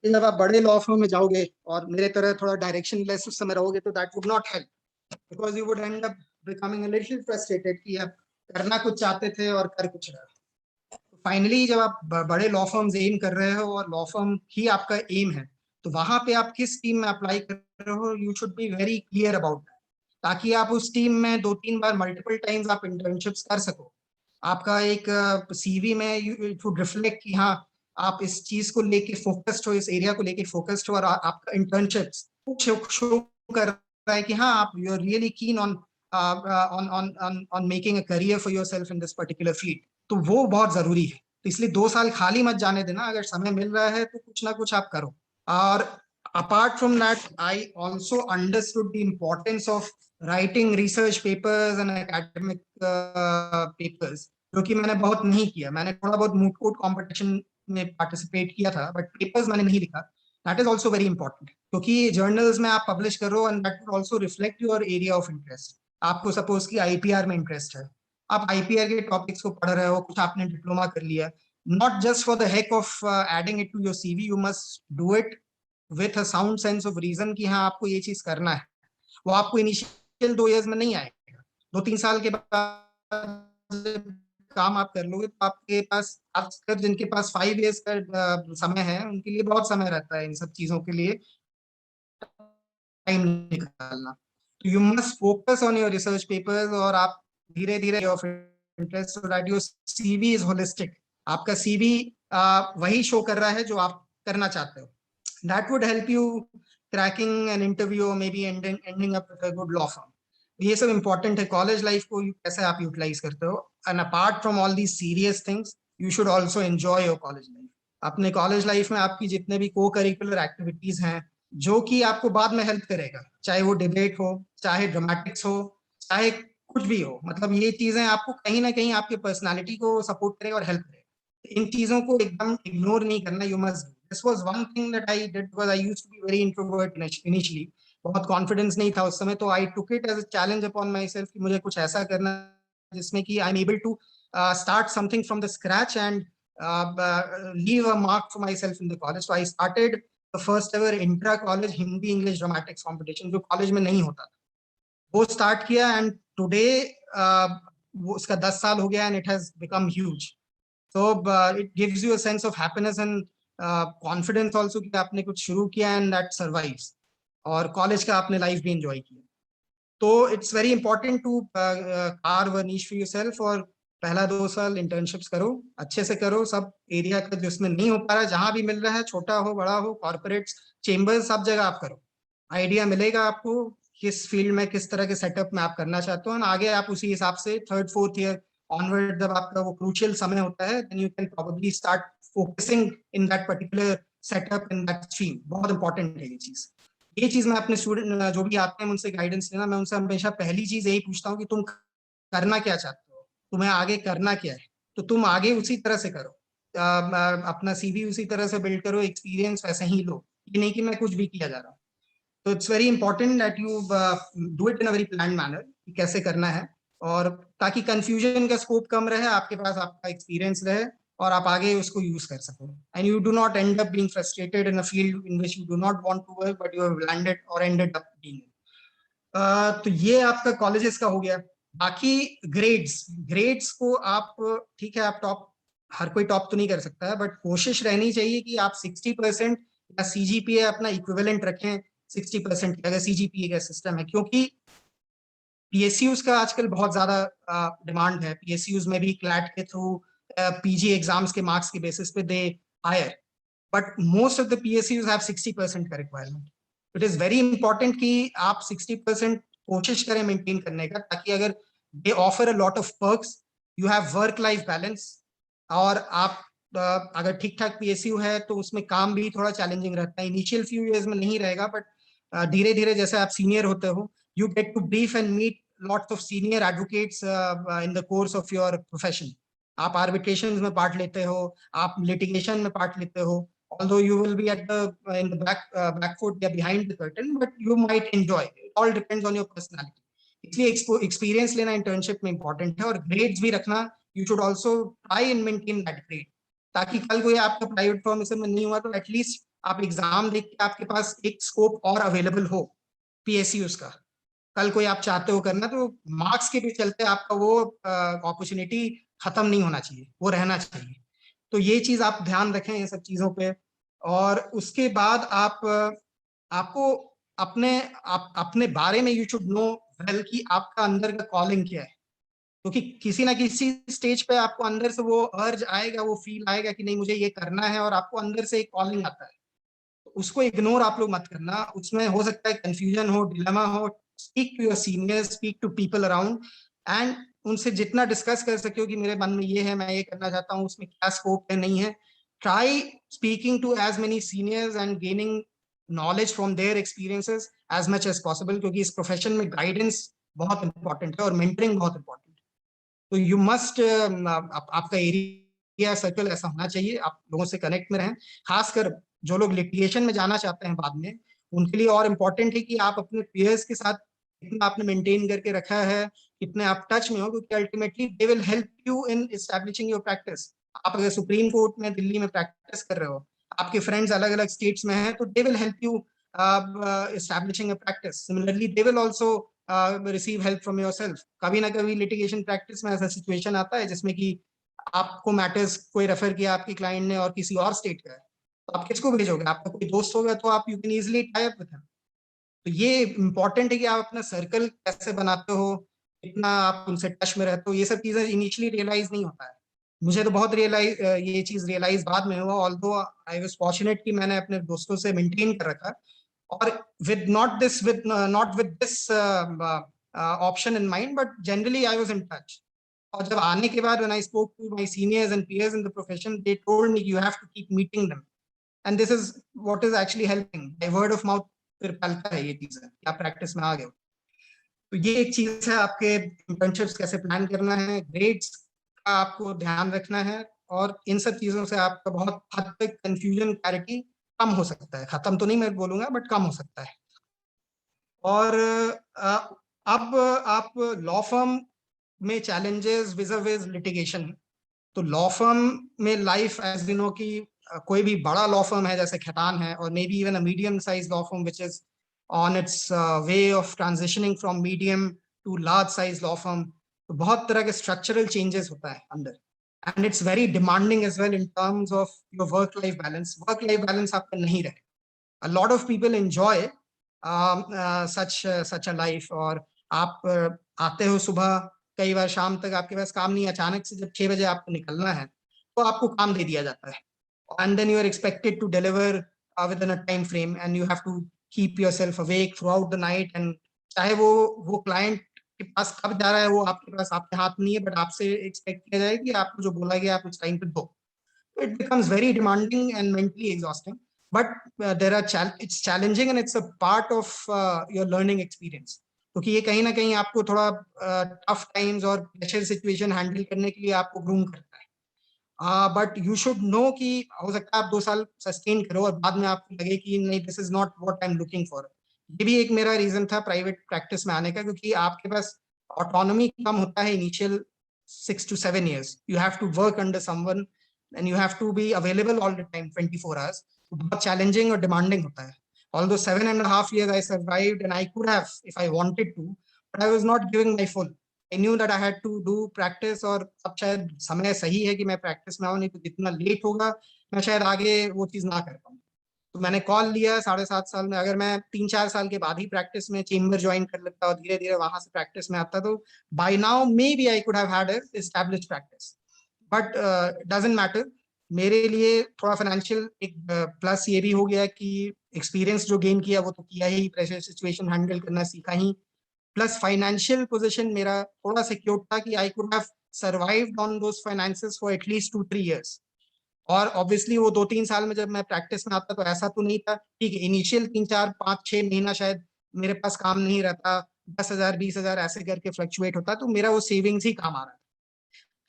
जब आप बड़े लॉ फर्म में जाओगे और मेरे तरह थोड़ा डायरेक्शन लेस उस समय रहोगे तो that would not help because you would and up becoming a little frustrated कि आप करना कुछ चाहते थे और कर कुछ रहे। फाइनली जब आप बड़े लॉ फर्म्स एम कर रहे हो और लॉ फर्म ही आपका एम है तो वहां पे आप किस टीम में अप्लाई कर रहे हो you should be very clear about that ताकि आप उस टीम में 2-3 बार मल्टीपल टाइम्स आप इंटर्नशिप्स कर सको। आपका एक सीवी में इट वुड रिफ्लेक्ट कि हाँ आप इस चीज को लेके फोकस्ड हो, इस एरिया को लेके फोकस्ड हो और आपका इंटर्नशिप्स शो कर रहा है कि हाँ आप you are really keen on on making a career for yourself in this particular field. तो वो बहुत जरूरी है। तो इसलिए 2 साल खाली मत जाने देना। अगर समय मिल रहा है तो कुछ ना कुछ आप करो। और apart from that I also understood the importance of writing research papers and academic papers जो कि मैंने बहुत नहीं किया। मैंने थोड़ा बहुत मूट कोर्ट कॉम्पिटिशन में पार्टिसिपेट किया था बट पेपर्स मैंने नहीं लिखा। That is also very important क्योंकि जर्नल्स में आप पब्लिश करो and that will also reflect your area of interest. आपको सपोज की आईपीआर में इंटरेस्ट है, आप आईपीआर के टॉपिक्स को पढ़ रहे हो, कुछ आपने डिप्लोमा कर लिया, not just for the heck of adding it to your CV, you must do it with a sound sense of reason कि हाँ आपको ये चीज करना है। वो आपको इनिशियल 2 इयर्स में नहीं आएगा, 2-3 साल के बाद काम आप कर लोगे तो आपके पास अक्सर जिनके पास 5 इयर्स का समय है उनके लिए बहुत समय रहता है इन सब चीजों के लिए टाइम निकालना। तो you must focus on your research papers और आप धीरे धीरे of interest so that your CV is holistic. आपका सीवी वही शो कर रहा है जो आप करना चाहते हो। That would help you cracking an interview, may be ending up with a good law firm. ये सब इंपॉर्टेंट है। कॉलेज लाइफ को कैसे आप यूटिलाइज करते हो and apart from all these serious things you should also enjoy your college life. अपने college life में आपकी जितने भी को करिकुलर एक्टिविटीज हैं जो कि आपको बाद में हेल्प करेगा, चाहे वो डिबेट हो, चाहे ड्रामेटिक्स हो, चाहे कुछ भी हो, मतलब ये चीजें आपको कहीं ना कहीं आपके पर्सनालिटी को सपोर्ट करेगा और हेल्प करेगा। इन चीजों को एकदम इग्नोर नहीं करना। You must, this was one thing that I did because I used to be very introvert initially. बहुत कॉन्फिडेंस नहीं था उस समय, तो I took it as a challenge upon myself कि मुझे कुछ ऐसा करना जिसमें कि I am able to start something from the scratch and leave a mark for myself in the college. So I started the first ever intra college Hindi English dramatics competition जो college में नहीं होता था, वो start किया and today उसका 10 साल हो गया and it has become huge. So it gives you a sense of happiness and confidence also कि आपने कुछ शुरू किया and that survives और कॉलेज का आपने लाइफ भी एंजॉय किया। तो it's very important to carve a niche for yourself और पहला 2 साल इंटर्नशिप्स करो, अच्छे से करो, सब एरिया का जिसमें नहीं हो पा रहा है, जहां भी मिल रहा है, छोटा हो बड़ा हो, कॉर्पोरेट्स, चेम्बर्स, सब जगह आप करो। आइडिया मिलेगा आपको किस फील्ड में किस तरह के सेटअप में आप करना चाहते हो और आगे आप उसी हिसाब से 3rd-4th ईयर ऑनवर्ड जब आपका वो क्रूशियल समय होता है then you can probably start focusing in that particular setup in that stream. बहुत इंपॉर्टेंट है ये चीज मैं अपने स्टूडेंट जो भी आते हैं उनसे गाइडेंस लेना। मैं उनसे हमेशा पहली चीज यही पूछता हूँ कि तुम करना क्या चाहते हो, तुम्हें आगे करना क्या है, तो तुम आगे उसी तरह से करो। अपना सीवी उसी तरह से बिल्ड करो, एक्सपीरियंस वैसे ही लो, ये नहीं कि मैं कुछ भी किया जा रहा हूँ। तो it's very important that you do it in a very plan manner, कैसे करना है, और ताकि कंफ्यूजन का स्कोप कम रहे, आपके पास आपका एक्सपीरियंस रहे और आप आगे उसको यूज कर सको, and you do not end up being frustrated in a field in which you do not want to work but you have landed और एंडेड अप बीइंग। तो ये आपका कॉलेजेस का हो गया। बाकी ग्रेड्स, ग्रेड्स को आप, ठीक है आप टॉप, हर कोई टॉप तो नहीं कर सकता है, बट कोशिश रहनी चाहिए कि आप 60% या सीजीपीए अपना इक्विवेलेंट रखें 60% अगर सीजीपीए का सिस्टम है, क्योंकि पीएसयूज का आजकल बहुत ज्यादा डिमांड है। पीएसयूज में भी क्लैट के थ्रू पीजी एग्जाम्स के मार्क्स के बेसिस पे they hire, but most of the PSUs have 60% का requirement. It is very important कि आप 60% कोशिश करें मेंटेन करने का, ताकि अगर दे offer a lot of perks, you have work life balance, और आप अगर ठीक ठाक पीएसयू है तो उसमें काम भी थोड़ा चैलेंजिंग रहता है, इनिशियल फ्यू इयर्स में नहीं रहेगा, बट धीरे धीरे जैसे आप सीनियर होते हो, you get to brief and meet lots of senior advocates in the course of your profession. आप arbitrations में part लेते हो, आप litigation में part लेते हो, although you will be at the in the back foot या behind the curtain, but you might enjoy. It all depends on your personality. इसलिए experience लेना internship में important है, और grades भी रखना, you should also try and maintain that grade, ताकि कल कोई आपका private firm में नहीं हुआ तो at least आप एग्जाम देख के आपके पास एक स्कोप और अवेलेबल हो पीएसयूज का। कल कोई आप चाहते हो करना, तो मार्क्स के भी चलते आपका वो अपॉर्चुनिटी खत्म नहीं होना चाहिए, वो रहना चाहिए। तो ये चीज आप ध्यान रखें इन सब चीजों पे। और उसके बाद आप आपको अपने बारे में यू शुड नो वेल कि आपका अंदर का कॉलिंग क्या है, क्योंकि किसी ना किसी स्टेज पे आपको अंदर से वो अर्ज आएगा, वो फील आएगा कि नहीं मुझे ये करना है, और आपको अंदर से एक कॉलिंग आता है, उसको इग्नोर आप लोग मत करना। उसमें हो सकता है कंफ्यूजन हो, डिलेमा हो, speak to your seniors, speak to people around, and उनसे जितना डिस्कस कर सके हो कि मेरे मन में ये है, मैं ये करना चाहता हूँ, उसमें क्या स्कोप है नहीं है। Try speaking to as many seniors and gaining knowledge from their experiences as much as possible, क्योंकि इस प्रोफेशन में गाइडेंस बहुत इंपॉर्टेंट है और मेंटरिंग बहुत इंपॉर्टेंट है। तो यू मस्ट आपका एरिया सर्कल ऐसा होना चाहिए, आप लोगों से कनेक्ट में रहें। खासकर जो लोग लिटिगेशन में जाना चाहते हैं बाद में, उनके लिए और इम्पोर्टेंट है कि आप अपने पीयर्स के साथ कितना आपने मेंटेन करके रखा है, कितने आप टच में हो, क्योंकि ultimately they will help you in establishing your practice. आप अगर सुप्रीम कोर्ट में दिल्ली में प्रैक्टिस कर रहे हो, आपके फ्रेंड्स अलग अलग स्टेट्स में हैं, तो they will help you establishing a practice. Similarly they will also receive help from your self. कभी ना कभी लिटिगेशन प्रैक्टिस में ऐसा सिचुएशन आता है जिसमें कि आपको मैटर्स कोई रेफर किया आपके क्लाइंट ने और किसी और स्टेट का है, तो आप किसको भेजोगे? आपका कोई दोस्त होगा तो आप you can easily tie up with him. तो ये इंपॉर्टेंट है कि आप अपना सर्कल कैसे बनाते हो, कितना आप उनसे टच में रहते हो, ये सब चीजें इनिशियली रियलाइज नहीं होता है। मुझे तो बहुत ये चीज रियलाइज बाद में हुआ, ऑल्दो आई वाज फॉर्चुनेट कि मैंने अपने दोस्तों से मेंटेन कर रखा, और with not with this option in mind, but generally I was in touch. और जब आने के बाद when I spoke to my seniors and peers in the profession, they told me you have to keep meeting them, and this is what is actually helping by word of mouth। फिर फैलता है ये चीजें, क्या practice में आ गए। तो ये एक चीज है, आपके इंटर्नशिप्स कैसे प्लान करना है, ग्रेड्स का आपको ध्यान रखना है, और इन सब चीजों से आपका बहुत हद तक कंफ्यूजन क्लैरिटी कम हो सकता है। खत्म तो नहीं मैं बोलूंगा, बट कम हो सकता है। और अब आप लॉ फर्म में चैलेंजेस विज़ लिटिगेशन, तो लॉ फर्म में लाइफ एज यू नो कि कोई भी बड़ा लॉ फर्म है जैसे खैतान है, और maybe even a medium size law firm which is on its way of transitioning from medium to large size law firm, तो बहुत तरह के स्ट्रक्चरल चेंजेस होता है अंदर, and it's very demanding as well in terms of your work life balance. Work life balance आपका नहीं रहे। A lot of people enjoy such a life, और आप आते हो सुबह, कई बार शाम तक आपके पास काम नहीं, अचानक से जब 6 बजे आपको निकलना है तो आपको काम दे दिया जाता है, and then you are expected to deliver within a time frame, and you have to keep yourself awake throughout the night, and चाहे वो क्लाइंट के पास कब जा रहा है वो आपके पास आपके हाथ नहीं है, बट आपसे एक्सपेक्ट किया जाए कि आपको जो बोला गया आप उस टाइम पे दो। It becomes very demanding and mentally exhausting, but it's challenging and it's a part of your learning experience. क्योंकि ये कहीं ना कहीं आपको थोड़ा टफ टाइम्स और प्रेशर सिचुएशन हैंडल करने के लिए आपको ग्रूम करता है। बट यू शुड नो कि हो सकता है आप 2 साल सस्टेन करो और बाद में आपको लगे कि नहीं, this is not what I am looking for. ये भी एक मेरा रीजन था प्राइवेट प्रैक्टिस में आने का, क्योंकि आपके पास ऑटोनॉमी कम होता है initial 6 to 7 years. You have to work under someone and you have to be available all the time 24 hours. तो बहुत चैलेंजिंग और डिमांडिंग होता है। Although 7.5 years I survived and I could have if I wanted to, but I was not giving my full. I knew that I had to do practice, और अब शायद समय सही है कि मैं प्रैक्टिस में आऊँ, नहीं तो जितना लेट होगा मैं शायद आगे वो चीज ना कर पाऊँ। तो मैंने कॉल लिया 7.5 साल में। अगर मैं 3-4 साल के बाद ही प्रैक्टिस में चेंबर ज्वाइन कर लेता और धीरे धीरे वहां से प्रैक्टिस में आता, तो by now maybe I could have had a established practice. But doesn't matter. मेरे लिए थोड़ा फाइनेंशियल एक प्लस ये भी हो गया कि एक्सपीरियंस जो गेन किया वो तो किया ही, प्रेशर सिचुएशन हैंडल करना सीखा ही, प्लस फाइनेंशियल पोजीशन मेरा थोड़ा सिक्योर था कि आई could have survived on those finances for at least 2-3 years। और ऑब्वियसली वो 2-3 साल में जब मैं प्रैक्टिस में आता तो ऐसा तो नहीं था, ठीक है, इनिशियल 3-4-5-6 महीना शायद मेरे पास काम नहीं रहता, 10,000 20,000 ऐसे करके फ्लक्चुएट होता, तो मेरा वो सेविंग्स ही काम आ रहा था।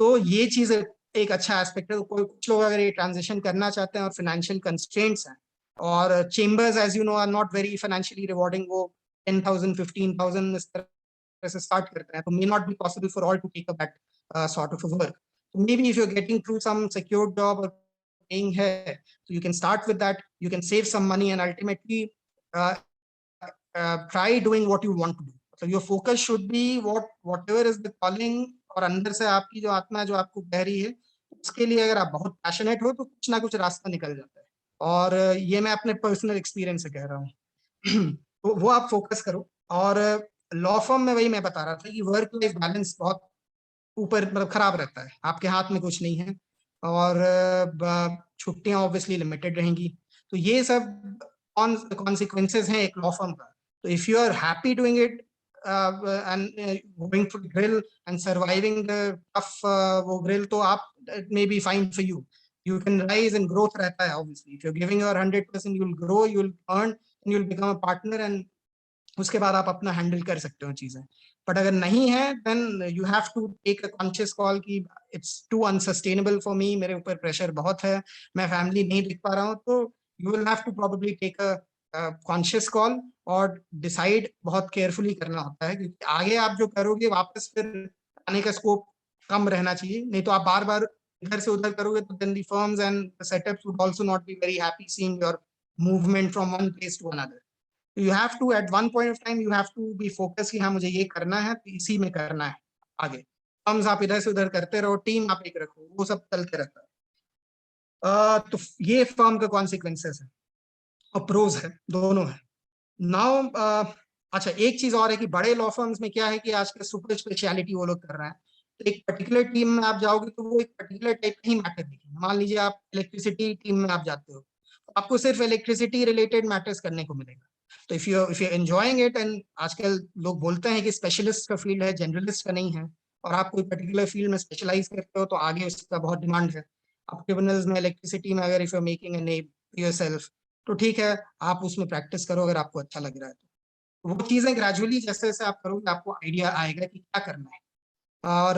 तो ये चीज एक अच्छा एस्पेक्ट है। तो कोई कुछ लोग अगर ये ट्रांजिशन करना चाहते हैं और फाइनेंशियल कंस्ट्रेंट्स हैं, और chambers as you know are not very financially rewarding, वो 10,000 15,000 इस तरह से स्टार्ट करते हैं, तो may not be possible for all to take up that sort of work. So maybe if you're getting through some secured job or paying here, so you can start with that, you can save some money and ultimately uh, try doing what you want to do. So your focus should be whatever is the calling, और अंदर से आपकी जो आत्मा जो आपको कह रही है, उसके लिए अगर आप बहुत पैशनेट हो तो कुछ ना कुछ रास्ता निकल जाता है। और ये मैं अपने पर्सनल एक्सपीरियंस से कह रहा हूँ। तो वो आप फोकस करो। और लॉ फर्म में वही मैं बता रहा था कि वर्क लाइफ बैलेंस बहुत ऊपर मतलब खराब रहता है, आपके हाथ में कुछ नहीं है, और छुट्टियां ऑब्वियसली लिमिटेड रहेंगी। तो ये सब कॉन्सिक्वेंसेस हैं एक लॉ फर्म का। तो if you are happy doing it and going to grill and surviving the tough वो ग्रिल, तो आप may be fine for you, you can rise and growth रहता है obviously. If you are giving your 100%, you will grow, you will earn and you will become a partner, and उसके बाद आप अपना handle कर सकते हो चीजें। बट अगर नहीं है, then you have to take a conscious call कि it's too unsustainable for me, मेरे ऊपर प्रेशर बहुत है, मैं फैमिली नहीं देख पा रहा हूँ। तो you will have to probably take a conscious call और डिसाइड बहुत केयरफुली करना होता है, क्योंकि आगे आप जो करोगे वापस फिर आने का स्कोप कम रहना चाहिए। नहीं तो आप बार बार इधर से उधर करोगे तो then the firms and setups would also not be very happy seeing your movement from one place to another. You have to at one point of time you have to be focused कि हाँ मुझे ये करना है, तो इसी में करना है आगे। फर्म्स आप इधर से उधर करते रहो, टीम आप एक रखो, वो सब चलते रहता है। तो ये फर्म का कॉन्सिक्वेंसेस है और प्रोज है, दोनों है। नाउ अच्छा, एक चीज और है कि बड़े लॉ फर्म्स में क्या है कि आजकल सुपर स्पेशलिटी वो लोग कर रहे हैं। तो एक पर्टिकुलर टीम में आप जाओगे तो वो एक पर्टिकुलर टाइप का ही मैटर देखेंगे। मान लीजिए आप इलेक्ट्रिसिटी टीम में आप जाते हो, तो आपको सिर्फ इलेक्ट्रिसिटी रिलेटेड मैटर्स करने को मिलेगा। तो if you enjoying it, and आजकल लोग बोलते हैं कि स्पेशलिस्ट का फील्ड है, जनरलिस्ट का नहीं है, और आप कोई पर्टिकुलर फील्ड में स्पेशलाइज करते हो तो आगे उसका बहुत डिमांड है। आप क्रिमिनल्स में, इलेक्ट्रिसिटी में अगर if you are making a name yourself, तो ठीक है, आप उसमें प्रैक्टिस करो अगर आपको अच्छा लग रहा है। तो वो चीजें ग्रेजुअली जैसे जैसे आप करोगे आपको आइडिया आएगा कि क्या करना है। और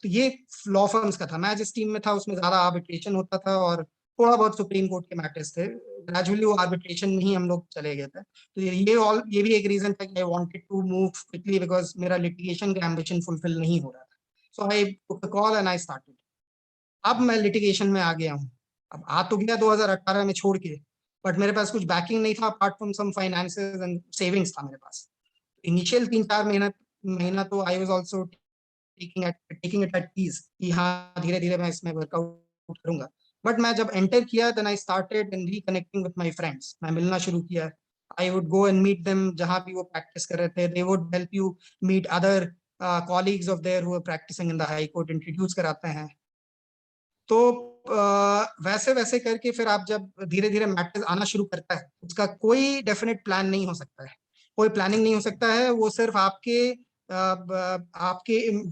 तो ये लॉ फर्म्स का था। मैं जिस टीम में था उसमें ज्यादा आर्बिट्रेशन होता था और थोड़ा बहुत सुप्रीम कोर्ट के मैटर्स थे। ग्रेजुअली वो आर्बिट्रेशन में ही हम लोग चले गए थे। तो ये भी एक रीजन था कि I wanted to move quickly, because मेरा लिटिगेशन का एम्बिशन फुलफिल नहीं हो रहा था। So I took a call and I started. अब मैं लिटिगेशन में आ गया हूँ। अब आ तो गया 2018 में छोड़ के, बट मेरे पास कुछ बैकिंग नहीं था apart from some finances and savings था मेरे पास। इनिशियल 3-4 महीना तो I was also taking it at ease कि हाँ धीरे धीरे मैं इसमें वर्कआउट करूंगा। बट मैं जब एंटर किया then I started in reconnecting with my friends. मैं मिलना शुरू किया। I would go and meet them जहां भी वो प्रैक्टिस कर रहे थे। They would help you meet other colleagues of their who are practicing in the high court, introduce कराते हैं। तो वैसे वैसे करके फिर आप जब धीरे धीरे मैटर्स आना शुरू करता है, उसका कोई डेफिनेट प्लान नहीं हो सकता है, कोई प्लानिंग नहीं हो सकता है। वो सिर्फ आपके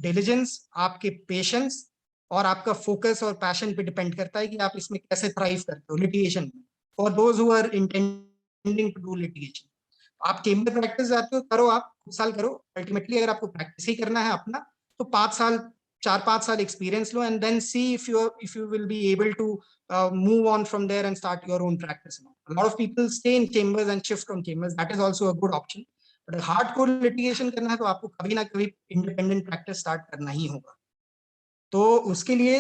डिलिजेंस, आपके पेशेंस और आपका फोकस और पैशन पे डिपेंड करता है कि आप इसमें कैसे थ्राइव करते हो लिटिगेशन में, for those who are intending to do litigation. आप चेंबर प्रैक्टिस जाते हो, करो, आप कुछ साल करो, अल्टीमेटली अगर आपको प्रैक्टिस ही करना है अपना, तो 5 साल, 4-5 साल एक्सपीरियंस लो, and then see if you will be able to move on from there and start your own practice. A lot of people stay in chambers and shift from chambers. That is also a good option. But hardcore litigation करना है तो आपको कभी ना कभी independent practice start करना ही होगा. तो उसके लिए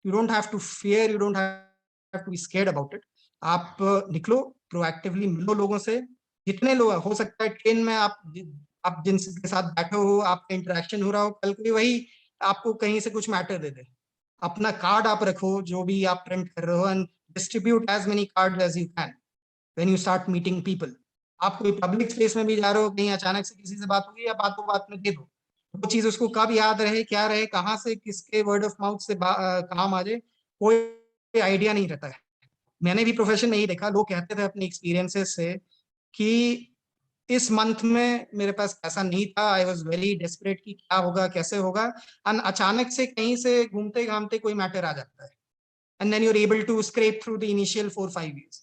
you don't have to fear, you don't have to be scared about it. आप निकलो, प्रोएक्टिवली मिलो लोगों से, जितने लोग हो सकता है ट्रेन में आप जिनके साथ बैठे हो, आपका इंटरेक्शन हो रहा हो, कल को वही आपको कहीं से कुछ मैटर दे दे. अपना कार्ड आप रखो जो भी आप प्रिंट कर रहे हो, and distribute as many card as you can when you start meeting people. आप कोई पब्लिक स्पेस में भी जा रहे हो, कहीं अचानक से किसी से बात होगी, या बातों बात में दे दो, वो चीज उसको कब याद रहे, क्या रहे, कहाँ से किसके वर्ड ऑफ माउथ से काम आ जाए, कोई आइडिया नहीं रहता है. मैंने भी प्रोफेशन में ही देखा, लोग कहते थे अपने एक्सपीरियंसेस से कि इस मंथ में मेरे पास पैसा नहीं था, आई वॉज वेरी डेस्परेट कि क्या होगा, कैसे होगा, एंड अचानक से कहीं से घूमते घामते कोई मैटर आ जाता है, and then you are able to scrap through the initial 4-5 years.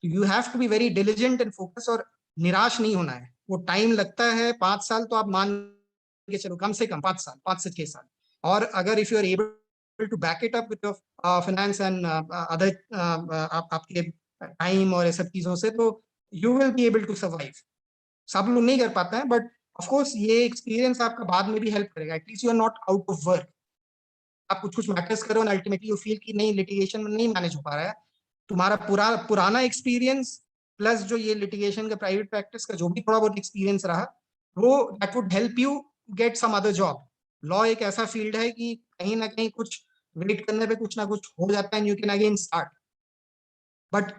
You have to be very diligent and focus, और निराश नहीं होना है. वो टाइम लगता है, 5 साल तो आप मान के चलो, कम से कम 5 साल, 5 से 6 साल. और अगर if you are able to back it up with finance and other आपके टाइम और ये सब चीजों से, तो you will be able to survive. सब लोग नहीं कर पाते हैं, बट ऑफ कोर्स ये एक्सपीरियंस आपका बाद में भी हेल्प करेगा. At least you are not out of work. आप कुछ मैटर्स करो, एंड अल्टीमेटली यू फील कि नहीं, लिटिगेशन में नहीं मैनेज हो पा रहा है, तुम्हारा पुराना एक्सपीरियंस प्लस जो ये लिटिगेशन का प्राइवेट प्रैक्टिस का जो भी थोड़ा बहुत एक्सपीरियंस रहा, वो that would help you get some other job. Law एक ऐसा फील्ड है कि कहीं ना कहीं कुछ वेट करने पे कुछ ना कुछ हो जाता है, and you can again start. But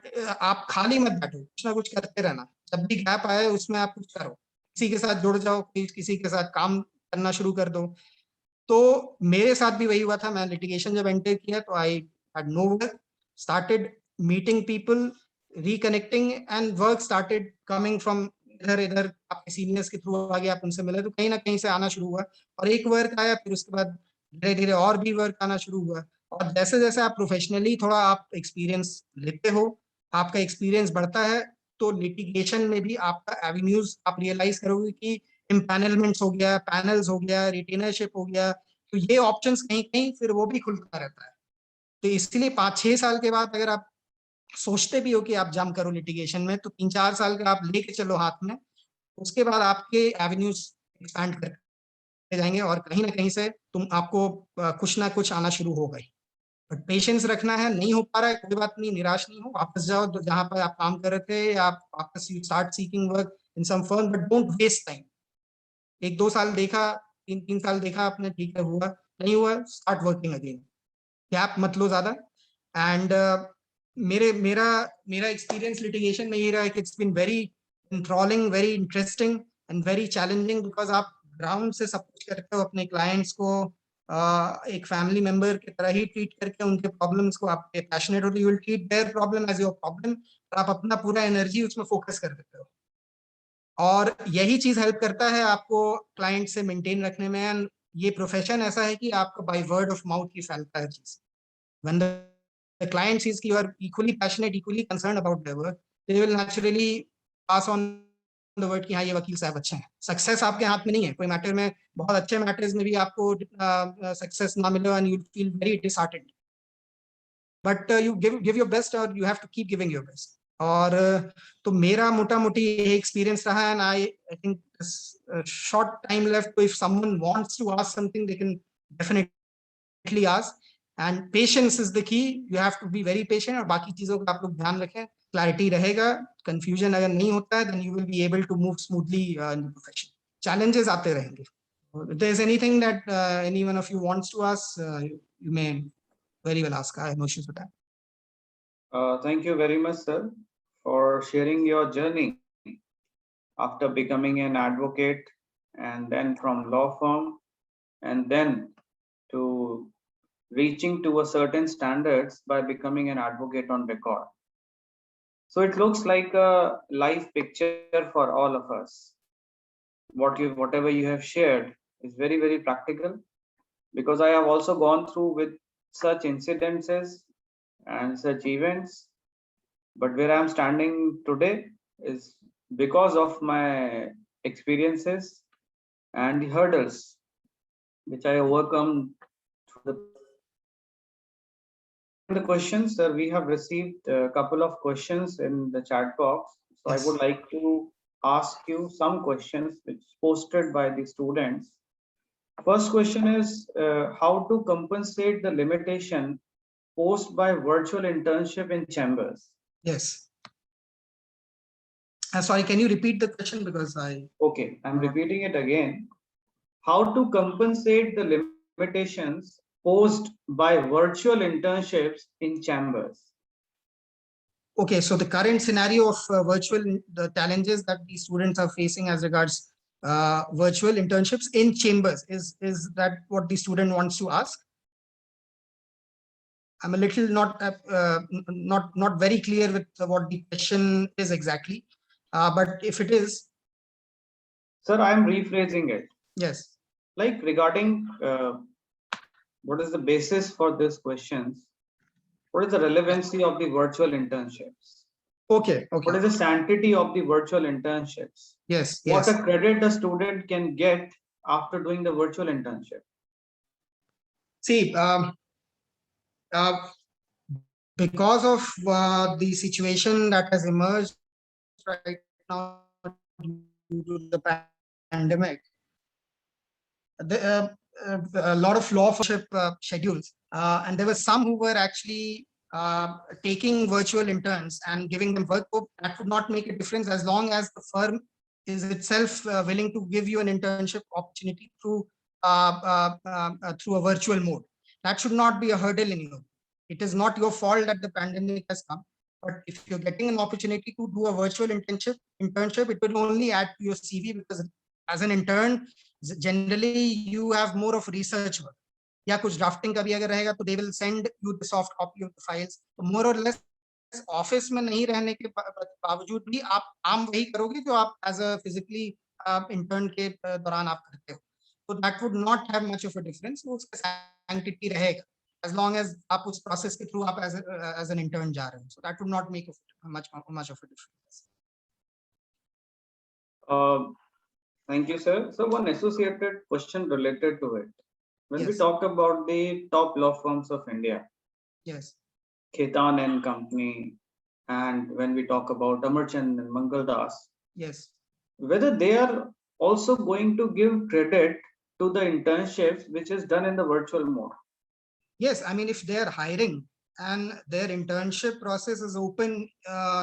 आप खाली मत बैठो, कुछ ना कुछ करते रहना. जब भी गैप आए उसमें आप कुछ करो, किसी के साथ जुड़ जाओ, किसी के साथ काम करना शुरू कर दो. तो मेरे साथ भी वही हुआ था. मैं लिटिगेशन जब एंटर किया तो I had no work, started meeting people, reconnecting, and work started coming from इधर इधर. आपके सीनियर्स के थ्रू आगे आप उनसे मिले, तो कहीं ना कहीं से आना शुरू हुआ, और एक वर्क आया, फिर उसके बाद धीरे धीरे और भी वर्क आना शुरू हुआ. और जैसे जैसे आप प्रोफेशनली थोड़ा आप एक्सपीरियंस लेते हो, आपका एक्सपीरियंस बढ़ता है, तो लिटिगेशन में भी आपका एवेन्यूज आप रियलाइज करोगे कि इम्पैनलमेंट्स हो गया, पैनल्स हो गया, रिटेनरशिप हो गया, तो ये ऑप्शंस कहीं कहीं फिर वो भी खुलता रहता है. तो इसलिए 5-6 साल के बाद अगर आप सोचते भी हो कि आप जंप करो लिटिगेशन में, तो 3-4 साल का आप लेके चलो हाथ में, उसके बाद आपके एवेन्यूज एक्सपैंड करते जाएंगे, और कहीं ना कहीं से तुम आपको कुछ ना कुछ आना शुरू होगा ही. बट पेशेंस रखना है. नहीं हो पा रहा है, कोई बात नहीं, निराश नहीं हो, वापस जाओ जहां पर आप काम कर रहे थे, आप वापस you start seeking work in some firm, but don't waste time. 1-2 साल देखा, 3-3 साल देखा आपने, ठीक है, हुआ नहीं हुआ, स्टार्ट वर्किंग अगेन. गैप मत लो ज्यादा. एंड मेरा मेरा एक्सपीरियंस लिटिगेशन में ये रहा है कि it's been very enthralling, very interesting and very challenging, because आप ग्राउंड से सब कुछ करते हो, अपने क्लाइंट्स को एक फैमिली मेंबर की तरह ही ट्रीट करके, उनके प्रॉब्लम्स को आप पैशनेट होते, you will treat their problem as your problem, और आप अपना पूरा एनर्जी उसमें फोकस कर देते हो. और यही चीज हेल्प करता है आपको क्लाइंट से मेंटेन रखने में. एंड ये प्रोफेशन ऐसा है कि आपको बाय वर्ड ऑफ माउथ ही फैलता है चीज. व्हेन द क्लाइंट सीज कि you are equally passionate, equally concerned about their work, they will naturally pass on the word कि हाँ, ये वकील साहब अच्छे हैं. सक्सेस आपके हाथ में नहीं है. कोई मैटर में, बहुत अच्छे मैटर्स में भी आपको सक्सेस ना मिले, and you will feel very disheartened, but you give your best, और you have to keep giving your best. और तो मेरा मोटा मोटी एक्सपीरियंस रहा है. And I think short time left, तो if someone wants to ask something, they can definitely ask. And patience is the key. You have to be very patient, और बाकी चीजों का आप लोग ध्यान रखें. क्लैरिटी रहेगा, कंफ्यूजन अगर नहीं होता है, then you will be able to move smoothly in the profession. Challenges आते रहेंगे. If there's anything that any one of you wants to ask, you may very well ask. I have no issues with that. Thank you very much, sir, for sharing your journey after becoming an advocate, and then from law firm, and then to reaching to a certain standards by becoming an advocate on record. So it looks like a life picture for all of us. Whatever you have shared is very, very practical, because I have also gone through with such incidences and such events. But where I am standing today is because of my experiences and the hurdles which I overcome through the questions, sir, we have received a couple of questions in the chat box. So I Yes. would like to ask you some questions which posted by the students. First question is how to compensate the limitation posed by virtual internship in chambers. Yes. Sorry, can you repeat the question because I. Okay, I'm repeating it again. How to compensate the limitations posed by virtual internships in chambers. Okay, so the current scenario of the challenges that the students are facing as regards virtual internships in chambers, is that what the student wants to ask? I'm a little not very clear with what the question is exactly, but if it is. Sir, I'm rephrasing it. Yes. Like regarding what is the basis for these questions? What is the relevancy of the virtual internships? Okay. Okay. What is the sanctity of the virtual internships? Yes. What Yes. a credit the student can get after doing the virtual internship? See, because of the situation that has emerged right now due to the pandemic, a lot of law schedules, and there were some who were actually taking virtual interns and giving them work. That would not make a difference as long as the firm is itself willing to give you an internship opportunity through a virtual mode. That should not be a hurdle anymore. It is not your fault that the pandemic has come, but if you're getting an opportunity to do a virtual internship, it will only add to your CV, because as an intern, generally you have more of research work. या कुछ drafting का भी अगर रहेगा तो they will send you the soft copy of the files. तो more or less office में नहीं रहने के बावजूद भी आप काम वही करोगे जो आप एज अ फिजिकली इंटर्न के दौरान आप करते हो. तो that would not have much of a difference. वो उसका सैंक्टिटी रहेगा as long as आप उस प्रोसेस के थ्रू आप as an intern जा रहे हो. So that would not make much of a difference. Thank you, sir. So one associated question related to it. When we Yes. talk about the top law firms of India, Yes. Khetan and Company, and when we talk about Amarchand and Mangaldas, Yes. whether they are also going to give credit to the internships which is done in the virtual mode. Yes, I mean, if they are hiring and their internship process is open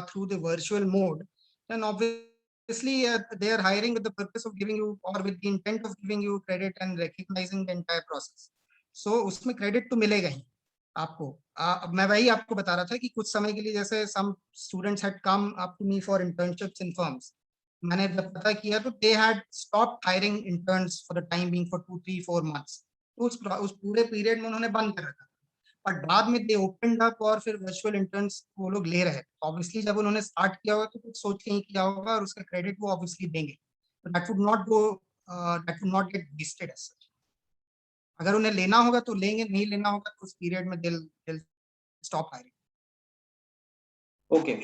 through the virtual mode, then obviously they are hiring with the purpose of giving you, or with the intent of giving you credit and recognizing the entire process. So उसमें credit तो मिलेगा ही आपको. अब मैं वही आपको बता रहा था कि कुछ समय के लिए जैसे some students had come up to me for internships in firms. मैंने जब पता किया तो they had stopped hiring interns for the time being for 2, 3, 4 months. उस पूरे पीरियड में उन्होंने बंद कर रखा, बट बाद में दे ओपनड अप और फिर वर्चुअल इंटर्न्स वो लोग ले रहे हैं. ऑब्वियसली जब उन्होंने स्टार्ट किया होगा तो कुछ सोच के ही किया होगा और उसका क्रेडिट वो ऑब्वियसली देंगे. That would not get wasted as such. अगर उन्हें लेना होगा तो लेंगे, नहीं लेना होगा तो उस पीरियड में they'll stop hiring. Okay.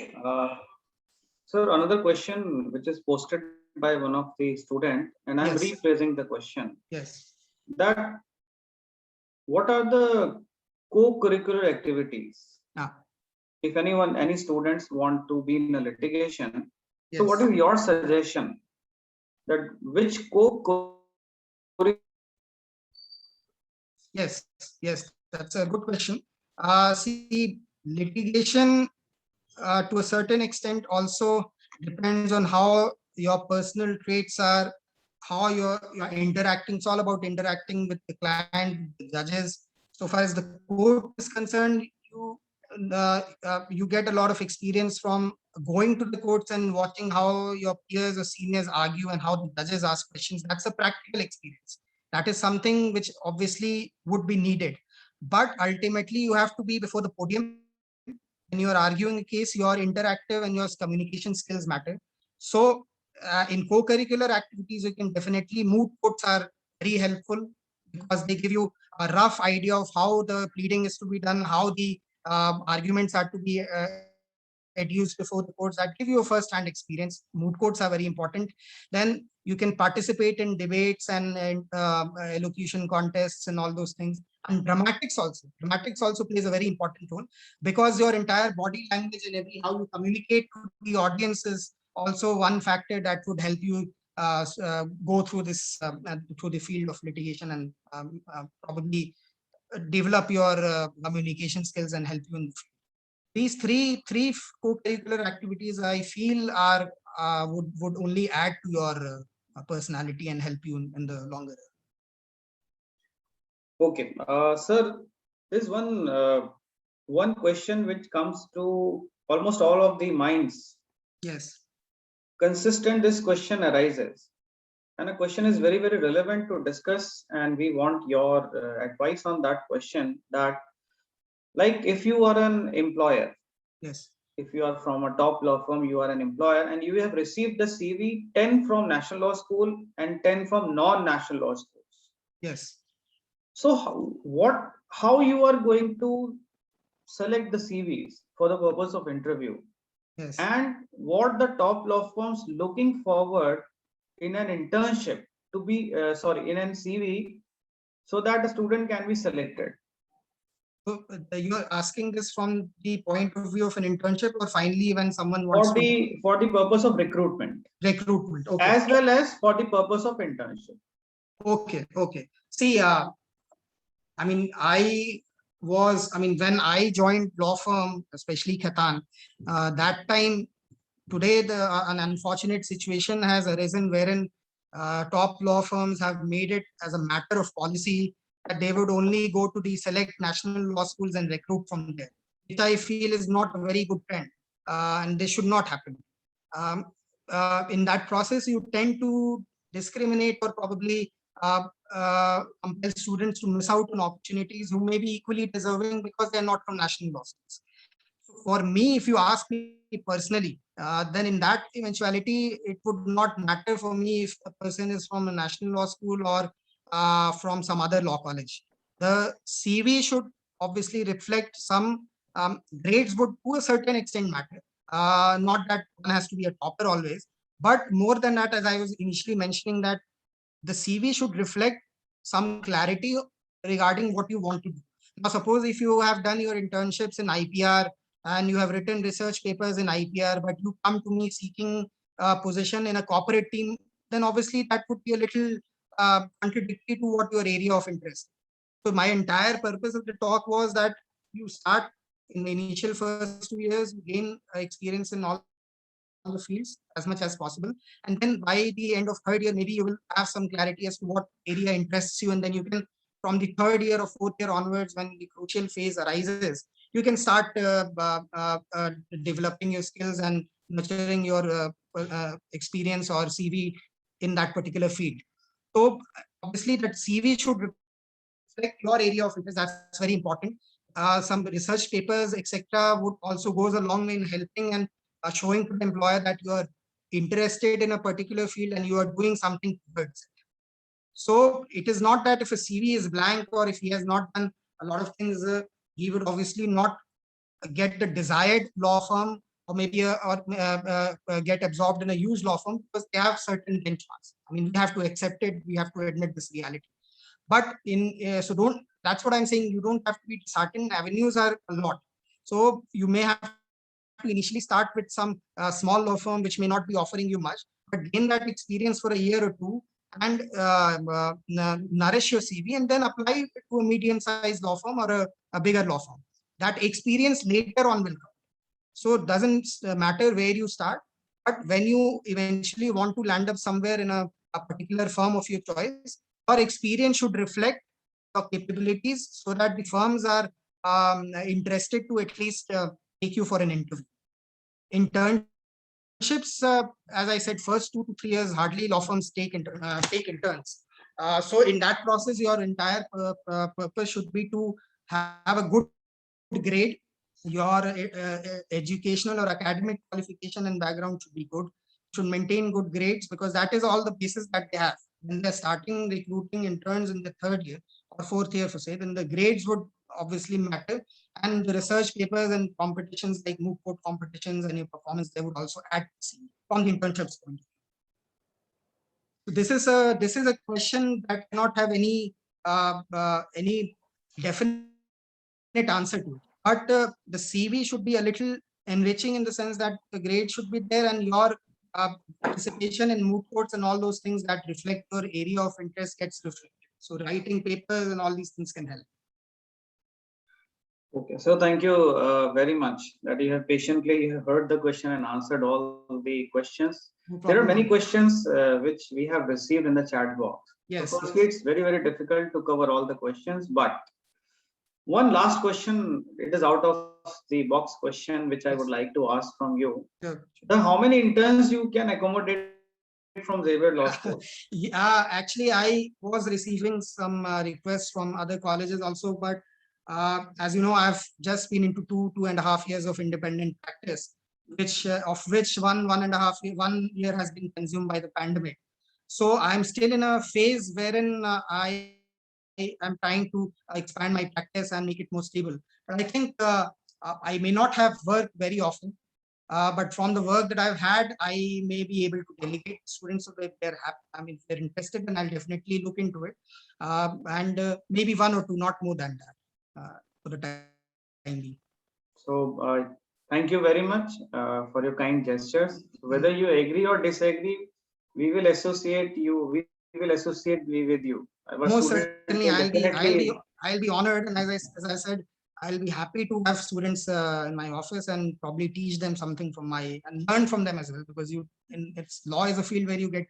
Sir, another question which is posted by one of the student, and I'm Yes. rephrasing the question. Yes. That what are the co-curricular activities? If any students want to be in a litigation, Yes. so what is your suggestion that which co-curricular? Yes, that's a good question. See, litigation to a certain extent also depends on how your personal traits are, how you're interacting. It's all about interacting with the client, the judges. So far as the court is concerned, you get a lot of experience from going to the courts and watching how your peers or seniors argue and how the judges ask questions. That's a practical experience. That is something which obviously would be needed. But ultimately, you have to be before the podium. When you are arguing a case, you are interactive and your communication skills matter. So in co-curricular activities, you can definitely, moot courts are very helpful because they give you a rough idea of how the pleading is to be done, how the arguments are to be educed before the courts that give you a first-hand experience. Moot courts are very important. Then you can participate in debates and elocution contests and all those things. And dramatics also plays a very important role, because your entire body language and every how you communicate to the audience is also one factor that would help you go through this through the field of litigation, and probably develop your communication skills and help you in the field. These three co-curricular activities, I feel, are would only add to your personality and help you in the longer run. Okay, sir, there's one question which comes to almost all of the minds. Yes. Consistent this question arises, and a question is very, very relevant to discuss, and we want your advice on that question. That, like, if you are an employer, Yes. if you are from a top law firm, you are an employer, and you have received the CV 10 from National Law School and 10 from non-National Law Schools. Yes. So how you are going to select the CVs for the purpose of interview, Yes. and what the top law firms looking forward in an internship to be in an CV, so that a student can be selected. So you are asking this from the point of view of an internship, or finally when someone wants For the purpose of recruitment, recruitment? Okay. as well as for the purpose of internship. Okay. Okay. See, I mean, when I joined law firm, especially Khaitan, that time, today, an unfortunate situation has arisen wherein top law firms have made it as a matter of policy that they would only go to the select national law schools and recruit from there, which I feel is not a very good trend, and this should not happen. In that process, you tend to discriminate or probably compel students to miss out on opportunities who may be equally deserving because they're not from national law schools. So for me, if you ask me personally, then in that eventuality, it would not matter for me if the person is from a national law school or from some other law college. The CV should obviously reflect some grades would to a certain extent matter. Not that one has to be a topper always, but more than that, as I was initially mentioning, that the CV should reflect some clarity regarding what you want to do. Now, suppose if you have done your internships in IPR and you have written research papers in IPR, but you come to me seeking a position in a corporate team, then obviously that would be a little contradictory to what your area of interest. So my entire purpose of the talk was that you start in the initial first 2 years, you gain experience in all the fields as much as possible, and then by the end of third year, maybe you will have some clarity as to what area interests you, and then you can, from the third year or fourth year onwards, when the crucial phase arises, you can start developing your skills and nurturing your experience or CV in that particular field. So obviously that CV should reflect your area of interest. That's very important. Some research papers, etc., would also goes a long way in helping and showing to the employer that you are interested in a particular field and you are doing something towards it. So it is not that if a CV is blank or if he has not done a lot of things, he would obviously not get the desired law firm, or maybe get absorbed in a used law firm, because they have certain benchmarks. I mean, we have to accept it. We have to admit this reality. But that's what I'm saying. You don't have to be certain. Avenues are a lot. So you may have to initially start with some small law firm which may not be offering you much, but gain that experience for a year or two and nourish your CV, and then apply to a medium-sized law firm or a bigger law firm. That experience later on will come. So it doesn't matter where you start, but when you eventually want to land up somewhere in a particular firm of your choice, your experience should reflect your capabilities so that the firms are interested to at least take you for an interview. Internships, as I said, first 2 to 3 years, hardly law firms take interns. So in that process, your entire purpose should be to have a good grade. Your educational or academic qualification and background should be good. Should maintain good grades, because that is all the basis that they have when they're starting recruiting interns in the third year or fourth year, for say, then the grades would obviously matter, and the research papers and competitions like MOOC code competitions and your performance, they would also add from the internships point of view. This is a question that cannot have any definite answer to it. But the CV should be a little enriching in the sense that the grade should be there, and your participation in MOOC codes and all those things that reflect your area of interest gets reflected. So writing papers and all these things can help. Okay, so thank you very much that you have patiently heard the question and answered all the questions. No There are problem. many questions which we have received in the chat box. Yes, So firstly, it's very, very difficult to cover all the questions, but one last question, it is out of the box question, which I would like to ask from you. sure. How many interns you can accommodate from Xavier Law School? Yeah, actually, I was receiving some requests from other colleges also, but as you know, I've just been into 2.5 years of independent practice, which of which 1 year has been consumed by the pandemic. So I'm still in a phase wherein I am trying to expand my practice and make it more stable. But I think I may not have worked very often. But from the work that I've had, I may be able to delegate students, so that they're happy. I mean, if they're interested, then I'll definitely look into it. And maybe 1 or 2, not more than that, for the time being. So thank you very much for your kind gestures. Whether you agree or disagree, we will associate you. We will associate me with you. Our Most students certainly, will I'll be honored, and as I said, I'll be happy to have students in my office and probably teach them something from and learn from them as well, because law is a field where you get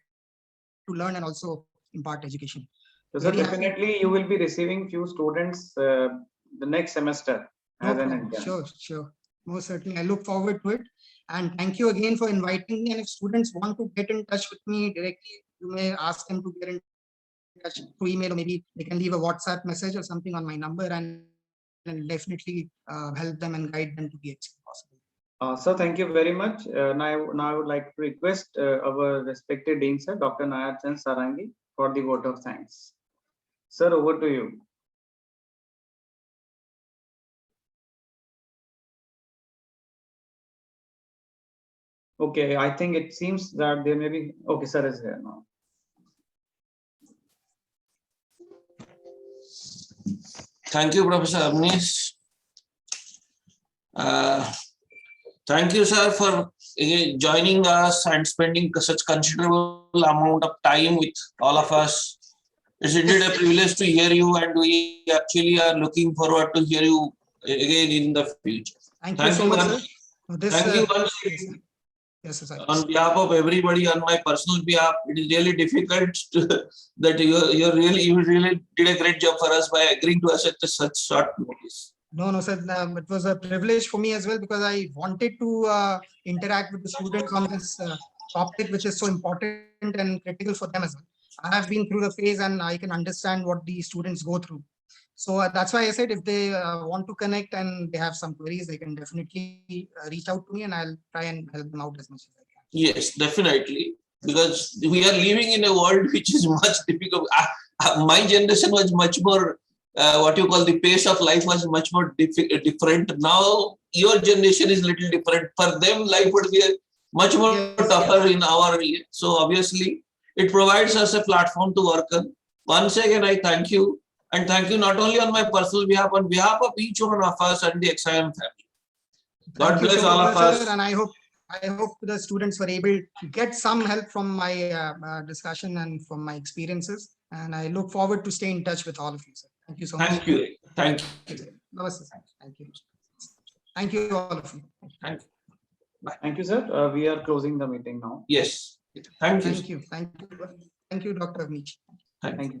to learn and also impart education. So sir, Very happy. definitely you will be receiving few students the next semester No as an problem. intern. Sure. Most certainly. I look forward to it. And thank you again for inviting me. And if students want to get in touch with me directly, you may ask them to get in touch through email, or maybe they can leave a WhatsApp message or something on my number, and definitely help them and guide them to the extent possible. So thank you very much. Now I would like to request our respected Dean Sir, Dr. Nayar Chand Sarangi, for the vote of thanks. Sir, over to you. Okay, I think it seems that there may be, okay, sir is here now. Thank you, Professor Avnish. Thank you, sir, for joining us and spending such considerable amount of time with all of us. It's indeed a privilege to hear you, and we actually are looking forward to hear you again in the future. Thank you so much, sir. Thank you once again. Yes, sir. On behalf of everybody, on my personal behalf, it is really difficult that you really did a great job for us by agreeing to us at such short notice. No, sir. It was a privilege for me as well, because I wanted to interact with the students on this topic, which is so important and critical for them as well. I have been through the phase, and I can understand what the students go through. So that's why I said, if they want to connect and they have some queries, they can definitely reach out to me, and I'll try and help them out as much as I can. Yes, definitely. Because we are living in a world which is much difficult. My generation was much more, the pace of life was much more different. Now, your generation is little different. For them, life would be much more tougher in our year. So obviously, it provides us a platform to work on. Once again, I thank you. And thank you not only on my personal behalf, on behalf of each one of us and the XIM family. God bless all of us. And I hope the students were able to get some help from my discussion and from my experiences. And I look forward to stay in touch with all of you, sir. Thank you so much. Thank you. Thank you. Thank you. Thank you, all of you. Thank you. Bye. Thank you, sir. We are closing the meeting now. Yes. Thank you. Thank you, Dr. Avnish. Thank you. Thank you.